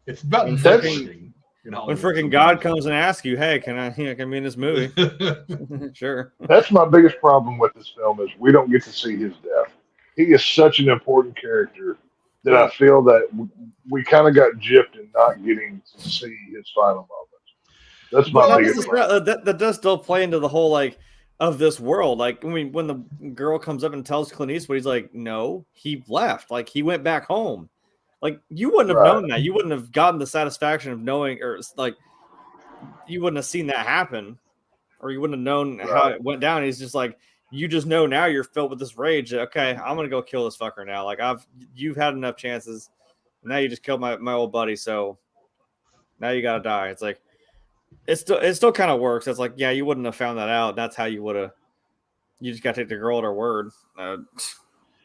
It's about
when freaking God comes and asks you, hey, can I be in this movie? Sure.
That's my biggest problem with this film is we don't get to see his death. He is such an important character that I feel that we kind of got gypped in not getting to see his final moments. That's my biggest problem.
That does still play into the whole of this world. Like when the girl comes up and tells Clint Eastwood, he's like, no, he left. Like he went back home. Like you wouldn't have known that. You wouldn't have gotten the satisfaction of knowing, or like you wouldn't have seen that happen, or you wouldn't have known how it went down. He's just like, you just know now you're filled with this rage that, okay, I'm gonna go kill this fucker now. Like you've had enough chances. Now you just killed my old buddy, so now you gotta die. It's like it still kind of works. It's like, yeah, you wouldn't have found that out. That's how you would have. You just gotta take the girl at her word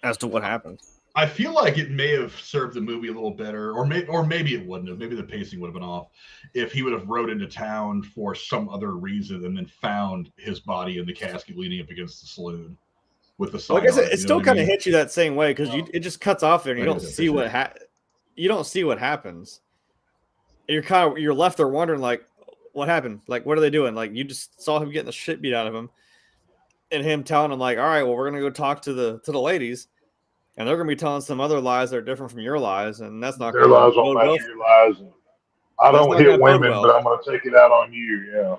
as to what happened.
I feel like it may have served the movie a little better, or maybe it wouldn't have. Maybe the pacing would have been off if he would have rode into town for some other reason and then found his body in the casket leaning up against the saloon with the sign.
Like I said, it still kind of hits you that same way because it just cuts off there and you don't see what happens. And you're left there wondering like, what happened? Like, what are they doing? Like, you just saw him getting the shit beat out of him, and him telling him like, all right, well, we're gonna go talk to the ladies. And they're going to be telling some other lies that are different from your lies, and that's not
their lies won't match your lies. And I don't hit women, but I'm going to take it out on you. Yeah.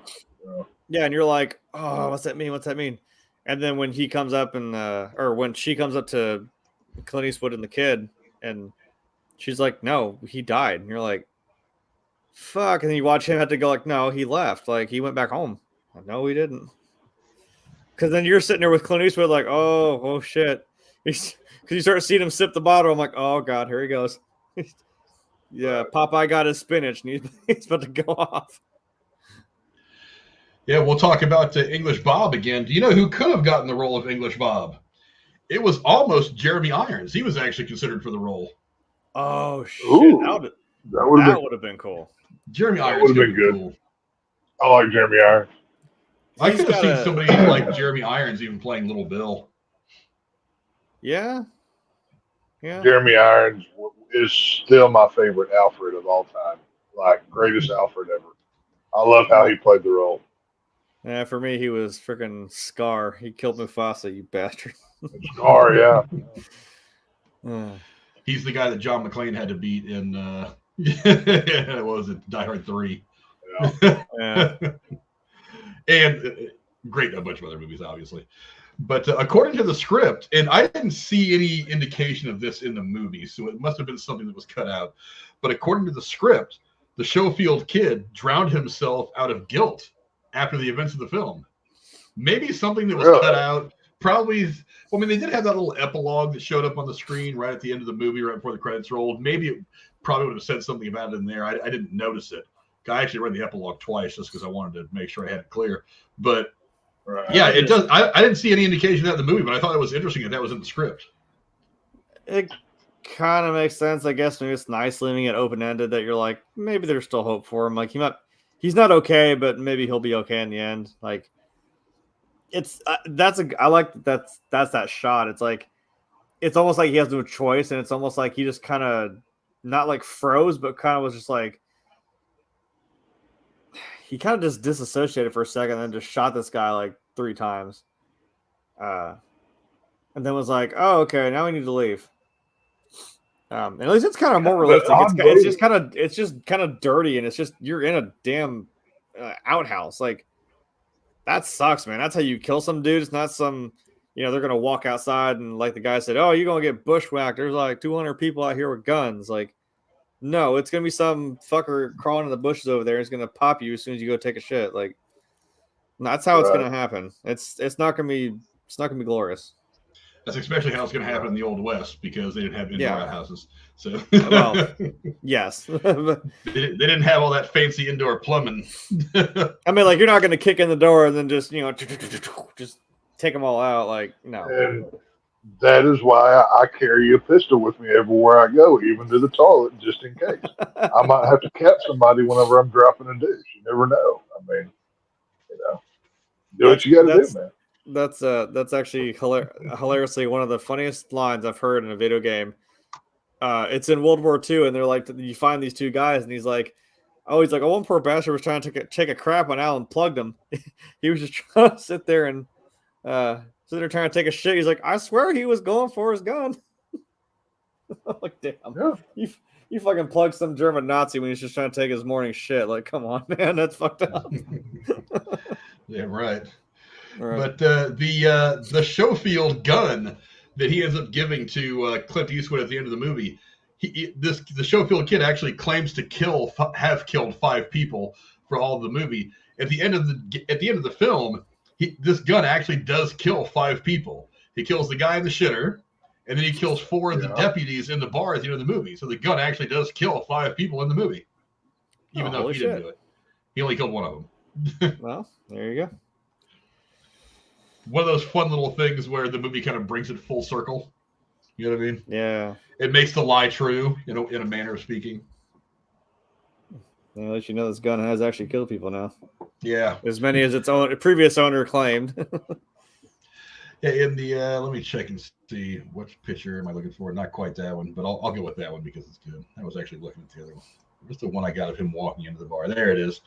Yeah, and you're like, oh, what's that mean? What's that mean? And then when he comes up or when she comes up to Clint Eastwood and the kid, and she's like, no, he died. And you're like, fuck. And then you watch him have to go like, no, he left. Like, he went back home. Like, no, he didn't. Because then you're sitting there with Clint Eastwood like, oh, shit. Because you start seeing him sip the bottle. I'm like, oh, God, here he goes. Yeah, Popeye got his spinach, and he's about to go off.
Yeah, we'll talk about English Bob again. Do you know who could have gotten the role of English Bob? It was almost Jeremy Irons. He was actually considered for the role.
Oh, shit.
Ooh, that
would have been cool.
Jeremy Irons would have been good.
Cool. I like Jeremy Irons.
I could have seen somebody like Jeremy Irons even playing Little Bill.
Yeah. Yeah.
Jeremy Irons is still my favorite Alfred of all time. Like, greatest Alfred ever. I love how he played the role.
Yeah, for me, he was freaking Scar. He killed Mufasa, you bastard.
Scar, yeah.
He's the guy that John McClane had to beat in, what was it, Die Hard 3.
Yeah.
And great, a bunch of other movies, obviously. But according to the script, and I didn't see any indication of this in the movie, so it must have been something that was cut out. But according to the script, the Schofield kid drowned himself out of guilt after the events of the film. Maybe something that was cut out. Probably, well, I mean, they did have that little epilogue that showed up on the screen right at the end of the movie, right before the credits rolled. Maybe it probably would have said something about it in there. I didn't notice it. I actually read the epilogue twice just because I wanted to make sure I had it clear. But yeah, it does. I didn't see any indication of that in the movie, but I thought it was interesting that was in the script.
It kind of makes sense, I guess. Maybe it's nice leaving it open ended that you're like, maybe there's still hope for him. Like he's not okay, but maybe he'll be okay in the end. Like it's I like that's that shot. It's like it's almost like he has no choice, and it's almost like he just kind of not like froze, but kind of was just like he kind of just disassociated for a second, and then just shot this guy like 3 times, and then was like, "Oh, okay, now we need to leave." And at least it's kind of more realistic. It's just kind of dirty, and it's just you're in a damn outhouse. Like that sucks, man. That's how you kill some dude. It's not some, they're gonna walk outside and like the guy said, "Oh, you're gonna get bushwhacked." There's like 200 people out here with guns. Like, no, it's gonna be some fucker crawling in the bushes over there. It's gonna pop you as soon as you go take a shit. Like, that's how it's gonna happen. It's not gonna be glorious.
That's especially how it's going to happen in the Old West because they didn't have indoor outhouses. So,
well, yes,
they didn't have all that fancy indoor plumbing.
I mean, like you're not going to kick in the door and then just just take them all out. Like no.
And that is why I carry a pistol with me everywhere I go, even to the toilet, just in case. I might have to catch somebody whenever I'm dropping a douche. You never know. I mean, do what you got to do, man.
That's actually hilariously one of the funniest lines I've heard in a video game. It's in World War II, and they're like, you find these 2 guys, and he's like, one poor bastard was trying to take a crap when Alan plugged him. He was just trying to sit there trying to take a shit. He's like, I swear he was going for his gun. I'm like, damn, you fucking plugged some German Nazi when he's just trying to take his morning shit. Like, come on, man, that's fucked up.
Yeah, right. But the Schofield gun that he ends up giving to Clint Eastwood at the end of the movie, the Schofield kid actually claims to have killed 5 people for all of the movie. At the end of the film, this gun actually does kill 5 people. He kills the guy in the shitter, and then he kills 4 of the deputies in the bar at the end of the movie. So the gun actually does kill 5 people in the movie, even though he didn't do it. He only killed 1 of them.
Well, there you go.
One of those fun little things where the movie kind of brings it full circle. You know what I mean?
Yeah.
It makes the lie true, in a manner of speaking.
Well, at least this gun has actually killed people now.
Yeah.
As many as its previous owner claimed.
Yeah, in the let me check and see which picture am I looking for. Not quite that one, but I'll go with that one because it's good. I was actually looking at the other one. What's the one I got of him walking into the bar? There it is.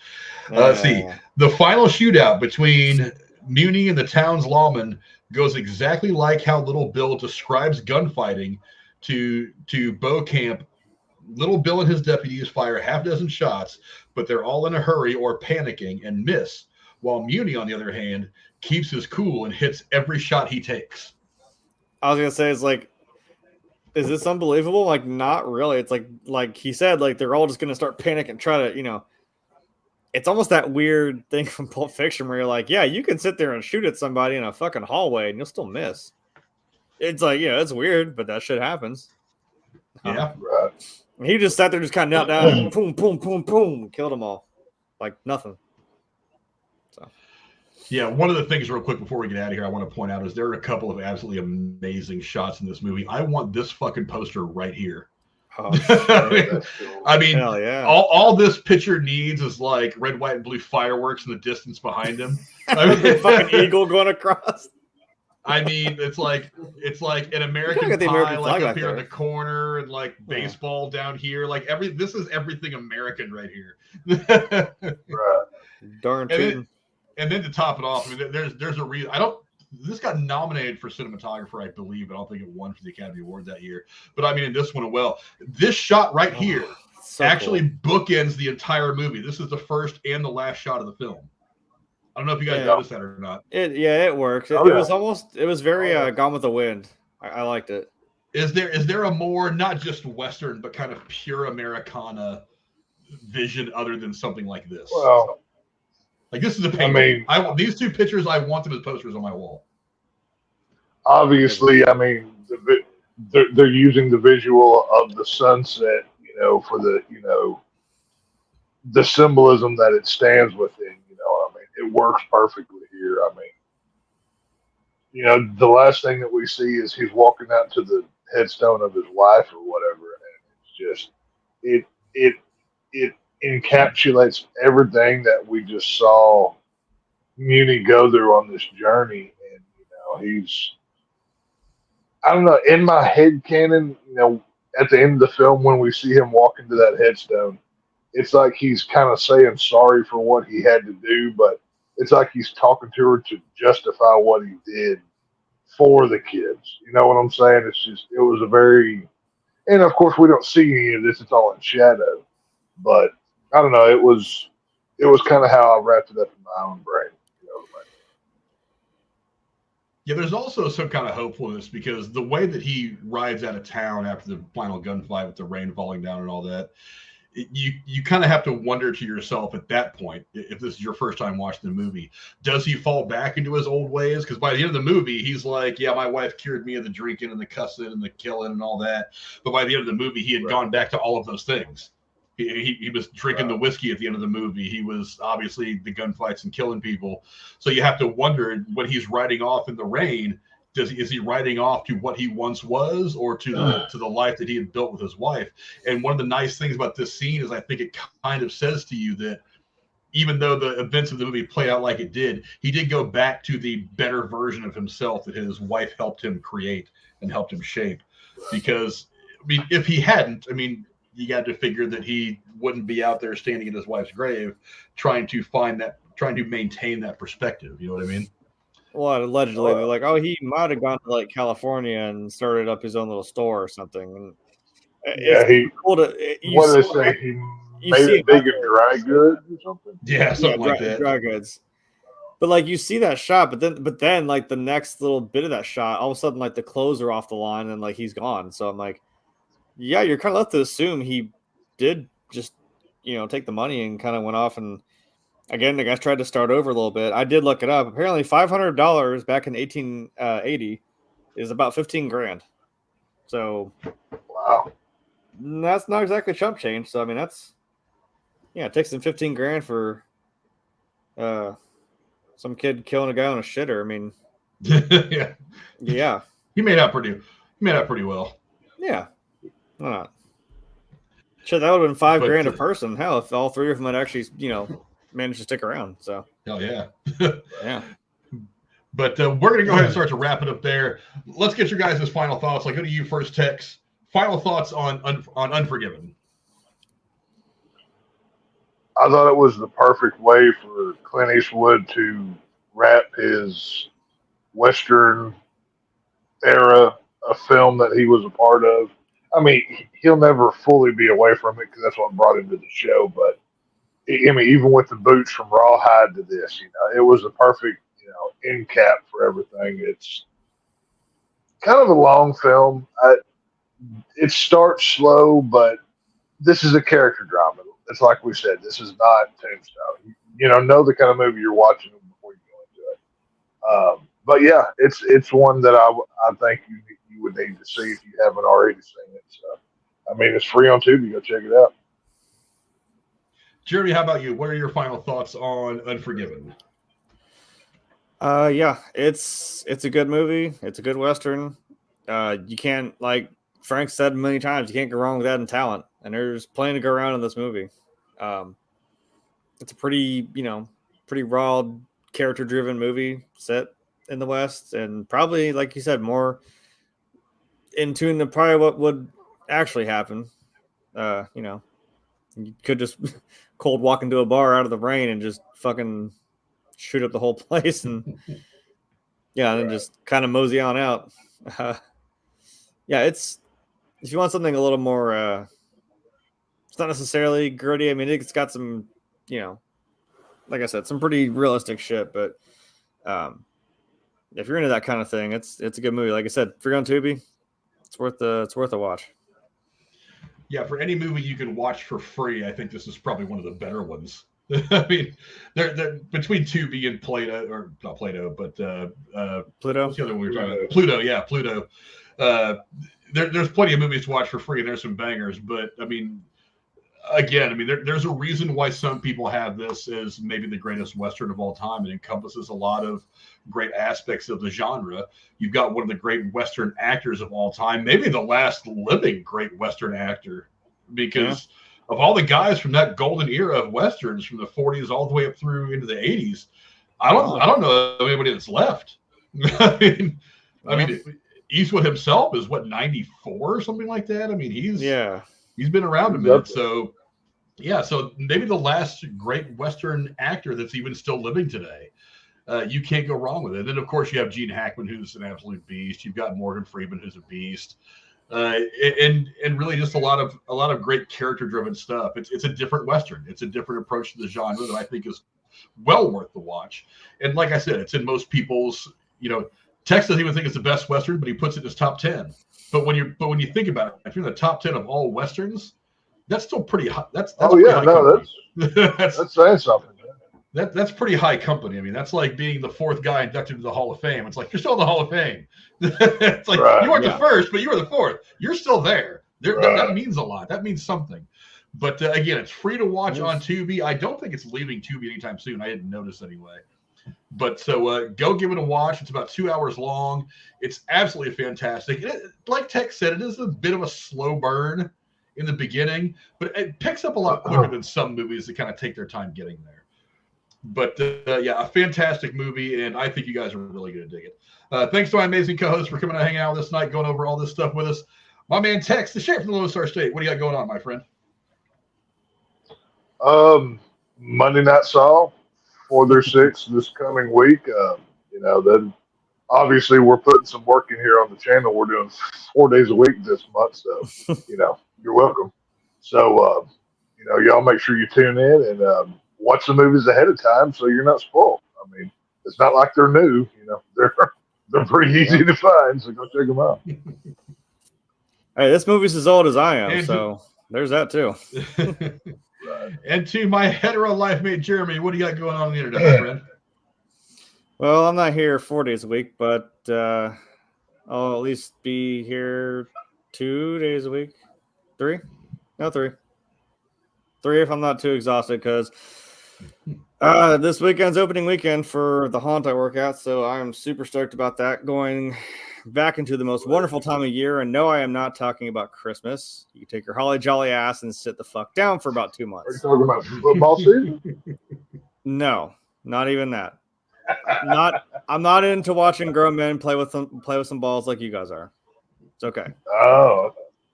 Let's see. The final shootout between Munny and the town's lawman goes exactly like how Little Bill describes gunfighting to Beaucamp. Little Bill and his deputies fire 6 shots, but they're all in a hurry or panicking and miss, while Munny, on the other hand, keeps his cool and hits every shot he takes.
I was going to say, it's like, is this unbelievable? Like, not really. It's like he said, like, they're all just going to start panicking and try to, it's almost that weird thing from Pulp Fiction where you're like, yeah, you can sit there and shoot at somebody in a fucking hallway and you'll still miss. It's like, it's weird, but that shit happens.
Yeah.
Right.
He just sat there, just kind of knelt down and boom, boom, boom, boom, killed them all. Like nothing. So.
Yeah, one of the things real quick before we get out of here I want to point out is there are a couple of absolutely amazing shots in this movie. I want this fucking poster right here.
Oh,
I mean,
hell yeah.
all this picture needs is like red, white, and blue fireworks in the distance behind him. I mean,
fucking eagle going across.
I mean, it's like an American pie, like up here in the corner, and like baseball down here. Like this is everything American right here.
Right.
Darn tootin'.
And then to top it off, I mean, there's a reason. This got nominated for cinematographer, I believe, but I don't think it won for the Academy Award that year. But I mean, in this one, this shot right here actually bookends the entire movie. This is the first and the last shot of the film. I don't know if you guys noticed that or not.
It works. It was very Gone with the Wind. I liked it.
Is there a more, not just Western, but kind of pure Americana vision other than something like this.
Well,
like this is a painting.
I mean,
These two pictures, I want them as posters on my wall.
obviously, I mean, they're using the visual of the sunset, for the symbolism that it stands within. I mean, it works perfectly here. I mean, the last thing that we see is he's walking out to the headstone of his wife or whatever, and it's just it it it encapsulates everything that we just saw Muni go through on this journey, and he's I don't know, in my head canon, at the end of the film when we see him walk into that headstone, it's like he's kind of saying sorry for what he had to do, but it's like he's talking to her to justify what he did for the kids. You know what I'm saying? It was a very, and of course we don't see any of this; it's all in shadow. But I don't know. It was kind of how I wrapped it up in my own brain.
Yeah, there's also some kind of hopefulness because the way that he rides out of town after the final gunfight with the rain falling down and all that, you kind of have to wonder to yourself at that point, if this is your first time watching the movie, does he fall back into his old ways? Because by the end of the movie, he's like, yeah, my wife cured me of the drinking and the cussing and the killing and all that. But by the end of the movie, he had gone back to all of those things. He was drinking the whiskey at the end of the movie. He was obviously the gunfights and killing people. So you have to wonder when he's riding off in the rain, is he riding off to what he once was or to the life that he had built with his wife? And one of the nice things about this scene is I think it kind of says to you that even though the events of the movie play out like it did, he did go back to the better version of himself that his wife helped him create and helped him shape. Because, I mean, if he hadn't, I mean, you got to figure that he wouldn't be out there standing in his wife's grave trying to maintain that perspective. You know what I mean?
Well, allegedly, they're like, oh, he might have gone to like California and started up his own little store or something. And
Yeah,
cool to,
what did they say? He made it big and dry goods or something?
Yeah, something like that.
Dry goods. But like you see that shot, but then like the next little bit of that shot, all of a sudden like the clothes are off the line and like he's gone. So I'm like, yeah, you're kind of left to assume he did just, take the money and kind of went off. And again, the guys tried to start over a little bit. I did look it up. Apparently $500 back in 1880 is about 15 grand. So
wow,
that's not exactly chump change. So, I mean, it takes them 15 grand for some kid killing a guy on a shitter. I mean, yeah.
He made out pretty well.
Yeah. Why not? Sure, that would have been $5 grand a person. Hell, if all three of them had actually, managed to stick around. So,
hell yeah.
Yeah.
But we're going to go ahead and start to wrap it up there. Let's get your guys' final thoughts. I'll go to you first, Tex. Final thoughts on Unforgiven.
I thought it was the perfect way for Clint Eastwood to wrap his Western era of film that he was a part of. I mean, he'll never fully be away from it because that's what brought him to the show. But I mean, even with the boots from Rawhide to this, it was a perfect, end cap for everything. It's kind of a long film. It starts slow, but this is a character drama. It's like we said, this is not Tombstone. Know the kind of movie you're watching before you go into it. But yeah, it's one that I think you would need to see if you haven't already seen it. So, I mean, it's free on Tubi. Go check it out.
Jeremy, how about you? What are your final thoughts on Unforgiven?
Yeah, it's a good movie. It's a good Western. You can't, like Frank said many times, you can't go wrong with adding talent. And there's plenty to go around in this movie. It's a pretty raw, character-driven movie set in the West, and probably, like you said, more in tune to probably what would actually happen. You could just cold walk into a bar out of the rain and just fucking shoot up the whole place, and and just kind of mosey on out. It's, if you want something a little more, it's not necessarily gritty. I mean, it's got some, like I said, some pretty realistic shit. But if you're into that kind of thing, it's a good movie. Like I said, if you're on Tubi, it's worth a watch.
Yeah, for any movie you can watch for free, I think this is probably one of the better ones. I mean, they're between Tubi and Plato, or not Plato, but
Pluto.
what's the other one we were talking about? Pluto, yeah, Pluto. There's plenty of movies to watch for free, and there's some bangers. But I mean, again, I mean, there's a reason why some people have this as maybe the greatest Western of all time. It encompasses a lot of great aspects of the genre. You've got one of the great Western actors of all time, maybe the last living great Western actor, because of all the guys from that golden era of Westerns from the 40s all the way up through into the 80s. I don't know anybody that's left. I mean, Eastwood himself is what, 94 or something like that. I mean, he's been around a minute. So so maybe the last great Western actor that's even still living today. You can't go wrong with it. And then of course you have Gene Hackman, who's an absolute beast. You've got Morgan Freeman, who's a beast. And really just a lot of great character driven stuff. It's a different Western. It's a different approach to the genre that I think is well worth the watch. And like I said, it's in most people's, Tex doesn't even think it's the best Western, but he puts it in his top 10. But when you think about it, if you're in the top 10 of all Westerns, that's still pretty high. That's
saying something.
That's pretty high company. I mean, that's like being the fourth guy inducted to the Hall of Fame. It's like, you're still in the Hall of Fame. It's like, you weren't the first, but you were the fourth. You're still there. That means a lot. That means something. But again, it's free to watch on Tubi. I don't think it's leaving Tubi anytime soon. I didn't notice anyway. But so go give it a watch. It's about 2 hours long. It's absolutely fantastic. Like Tex said, it is a bit of a slow burn in the beginning, but it picks up a lot quicker than some movies that kind of take their time getting there. But a fantastic movie, and I think you guys are really going to dig it. Thanks to my amazing co-host for coming and hanging out this night, going over all this stuff with us. My man Tex, the sheriff from the Lone Star State. What do you got going on, my friend?
Monday Night Saw, 4 or 6 this coming week. Then obviously we're putting some work in here on the channel. We're doing 4 days a week this month, so you're welcome. So y'all make sure you tune in and watch the movies ahead of time so you're not spoiled. I mean, it's not like they're new. They're pretty easy to find, so go check them out.
Hey, this movie's as old as I am, so there's that too.
And to my hetero life mate Jeremy, what do you got going on the internet, my friend?
Well, I'm not here 4 days a week, but I'll at least be here 2 days a week. 3? No, 3. 3 if I'm not too exhausted, because this weekend's opening weekend for the haunt I work at, so I'm super stoked about that, going back into the most wonderful time of year. And no, I am not talking about Christmas. You can take your holly jolly ass and sit the fuck down for about 2 months.
Are you talking about football season?
No, not even that. I'm not into watching grown men play with some balls like you guys are. It's okay.
Oh,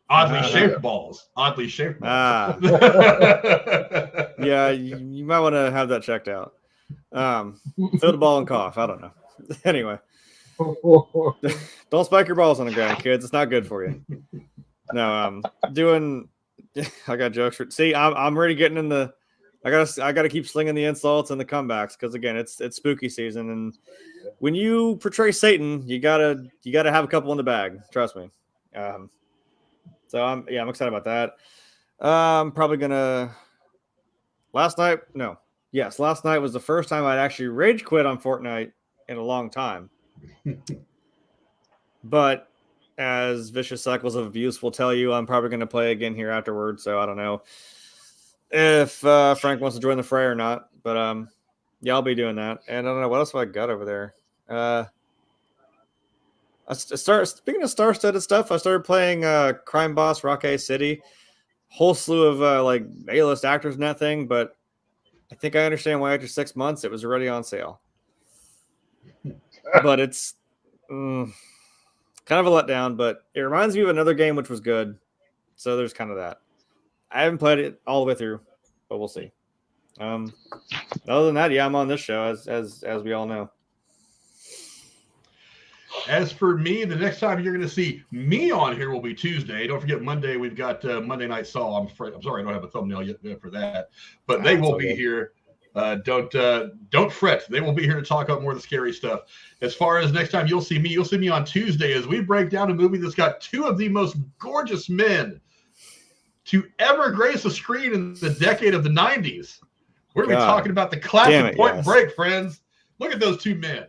oddly shaped balls. Oddly shaped balls.
Yeah, you might want to have that checked out. Throw the ball and cough. I don't know. Anyway, don't spike your balls on the ground, kids. It's not good for you. No, I got jokes for. See, I'm already getting in the. I gotta keep slinging the insults and the comebacks, because again, it's spooky season, and when you portray Satan, you gotta have a couple in the bag. Trust me. So I'm excited about that. I'm probably gonna. Last night was the first time I'd actually rage quit on Fortnite in a long time. But as Vicious Cycles of Abuse will tell you, I'm probably going to play again here afterwards. So I don't know if Frank wants to join the fray or not. But I'll be doing that. And I don't know what else have I got over there. Speaking of star-studded stuff, I started playing Crime Boss Rockay City. Whole slew of A-list actors in that thing, but I think I understand why after 6 months it was already on sale. But it's kind of a letdown, but it reminds me of another game which was good. So there's kind of that. I haven't played it all the way through, but we'll see. Other than that, I'm on this show, as we all know.
As for me, the next time you're going to see me on here will be Tuesday. Don't forget Monday. We've got Monday Night Saw. I'm sorry, I don't have a thumbnail yet for that, but they will be here. Don't fret. They will be here to talk about more of the scary stuff. As far as next time you'll see me on Tuesday as we break down a movie that's got two of the most gorgeous men to ever grace a screen in the decade of the 90s. We're going to be
God.
talking about the classic Point
yes.
Break, friends. Look at those two men.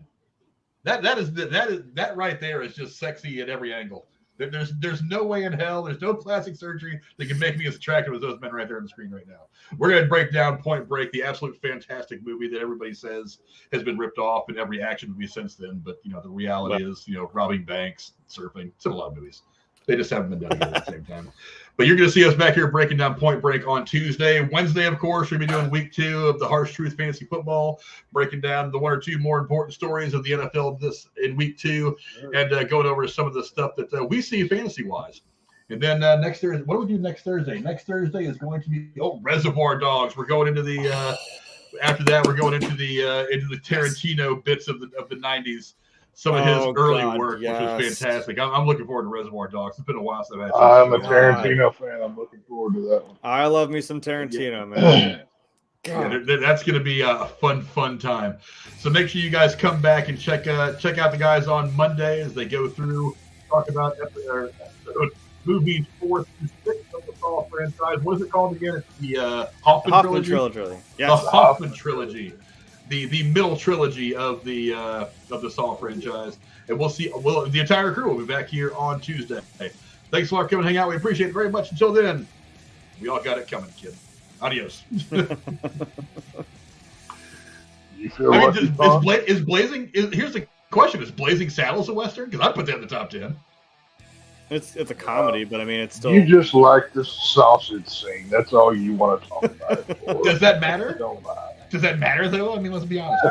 That right there is just sexy at every angle. There's no way in hell, there's no plastic surgery that can make me as attractive as those men right there on the screen right now. We're going to break down Point Break, the absolute fantastic movie that everybody says has been ripped off in every action movie since then. But, the reality is, robbing banks, surfing, it's in a lot of movies. They just haven't been done together at the same time. But you're going to see us back here breaking down Point Break on Tuesday. Wednesday, of course, we're going to be doing week 2 of the Harsh Truth Fantasy Football, breaking down the 1 or 2 more important stories of the NFL in week 2, and going over some of the stuff that we see fantasy-wise. And then next Thursday, what do we do next Thursday? Next Thursday is going to be Reservoir Dogs. We're going into the after that, we're going into the Tarantino bits of the 90s. Some of his early work, which was fantastic. I'm looking forward to Reservoir Dogs. It's been a while since I've had.
I'm a Tarantino fan. I'm looking forward to that one.
I love me some Tarantino, man.
Yeah, that's going to be a fun time. So make sure you guys come back and check out the guys on Monday as they go through, talk about movies 4 through 6 of the Saw franchise. What is it called again? It's the Hoffman trilogy.
Yes.
The Hoffman trilogy. The middle trilogy of the Saw franchise, and we'll see. The entire crew will be back here on Tuesday. Thanks a lot for coming and hang out. We appreciate it very much. Until then, we all got it coming, kid. Adios.
You feel
is Blazing? Here's the question: is Blazing Saddles a western? Because I put that in the top 10.
It's a comedy, but I mean, it's still.
You just like the sausage scene. That's all you want to talk about it for.
Does that matter?
Don't lie.
Does that matter, though? I mean, let's be honest.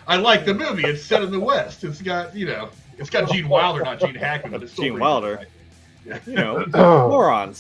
I like the movie. It's set in the West. It's got, it's got Gene Wilder, not Gene Hackman, but it's still
Gene Wilder.
Yeah.
Morons.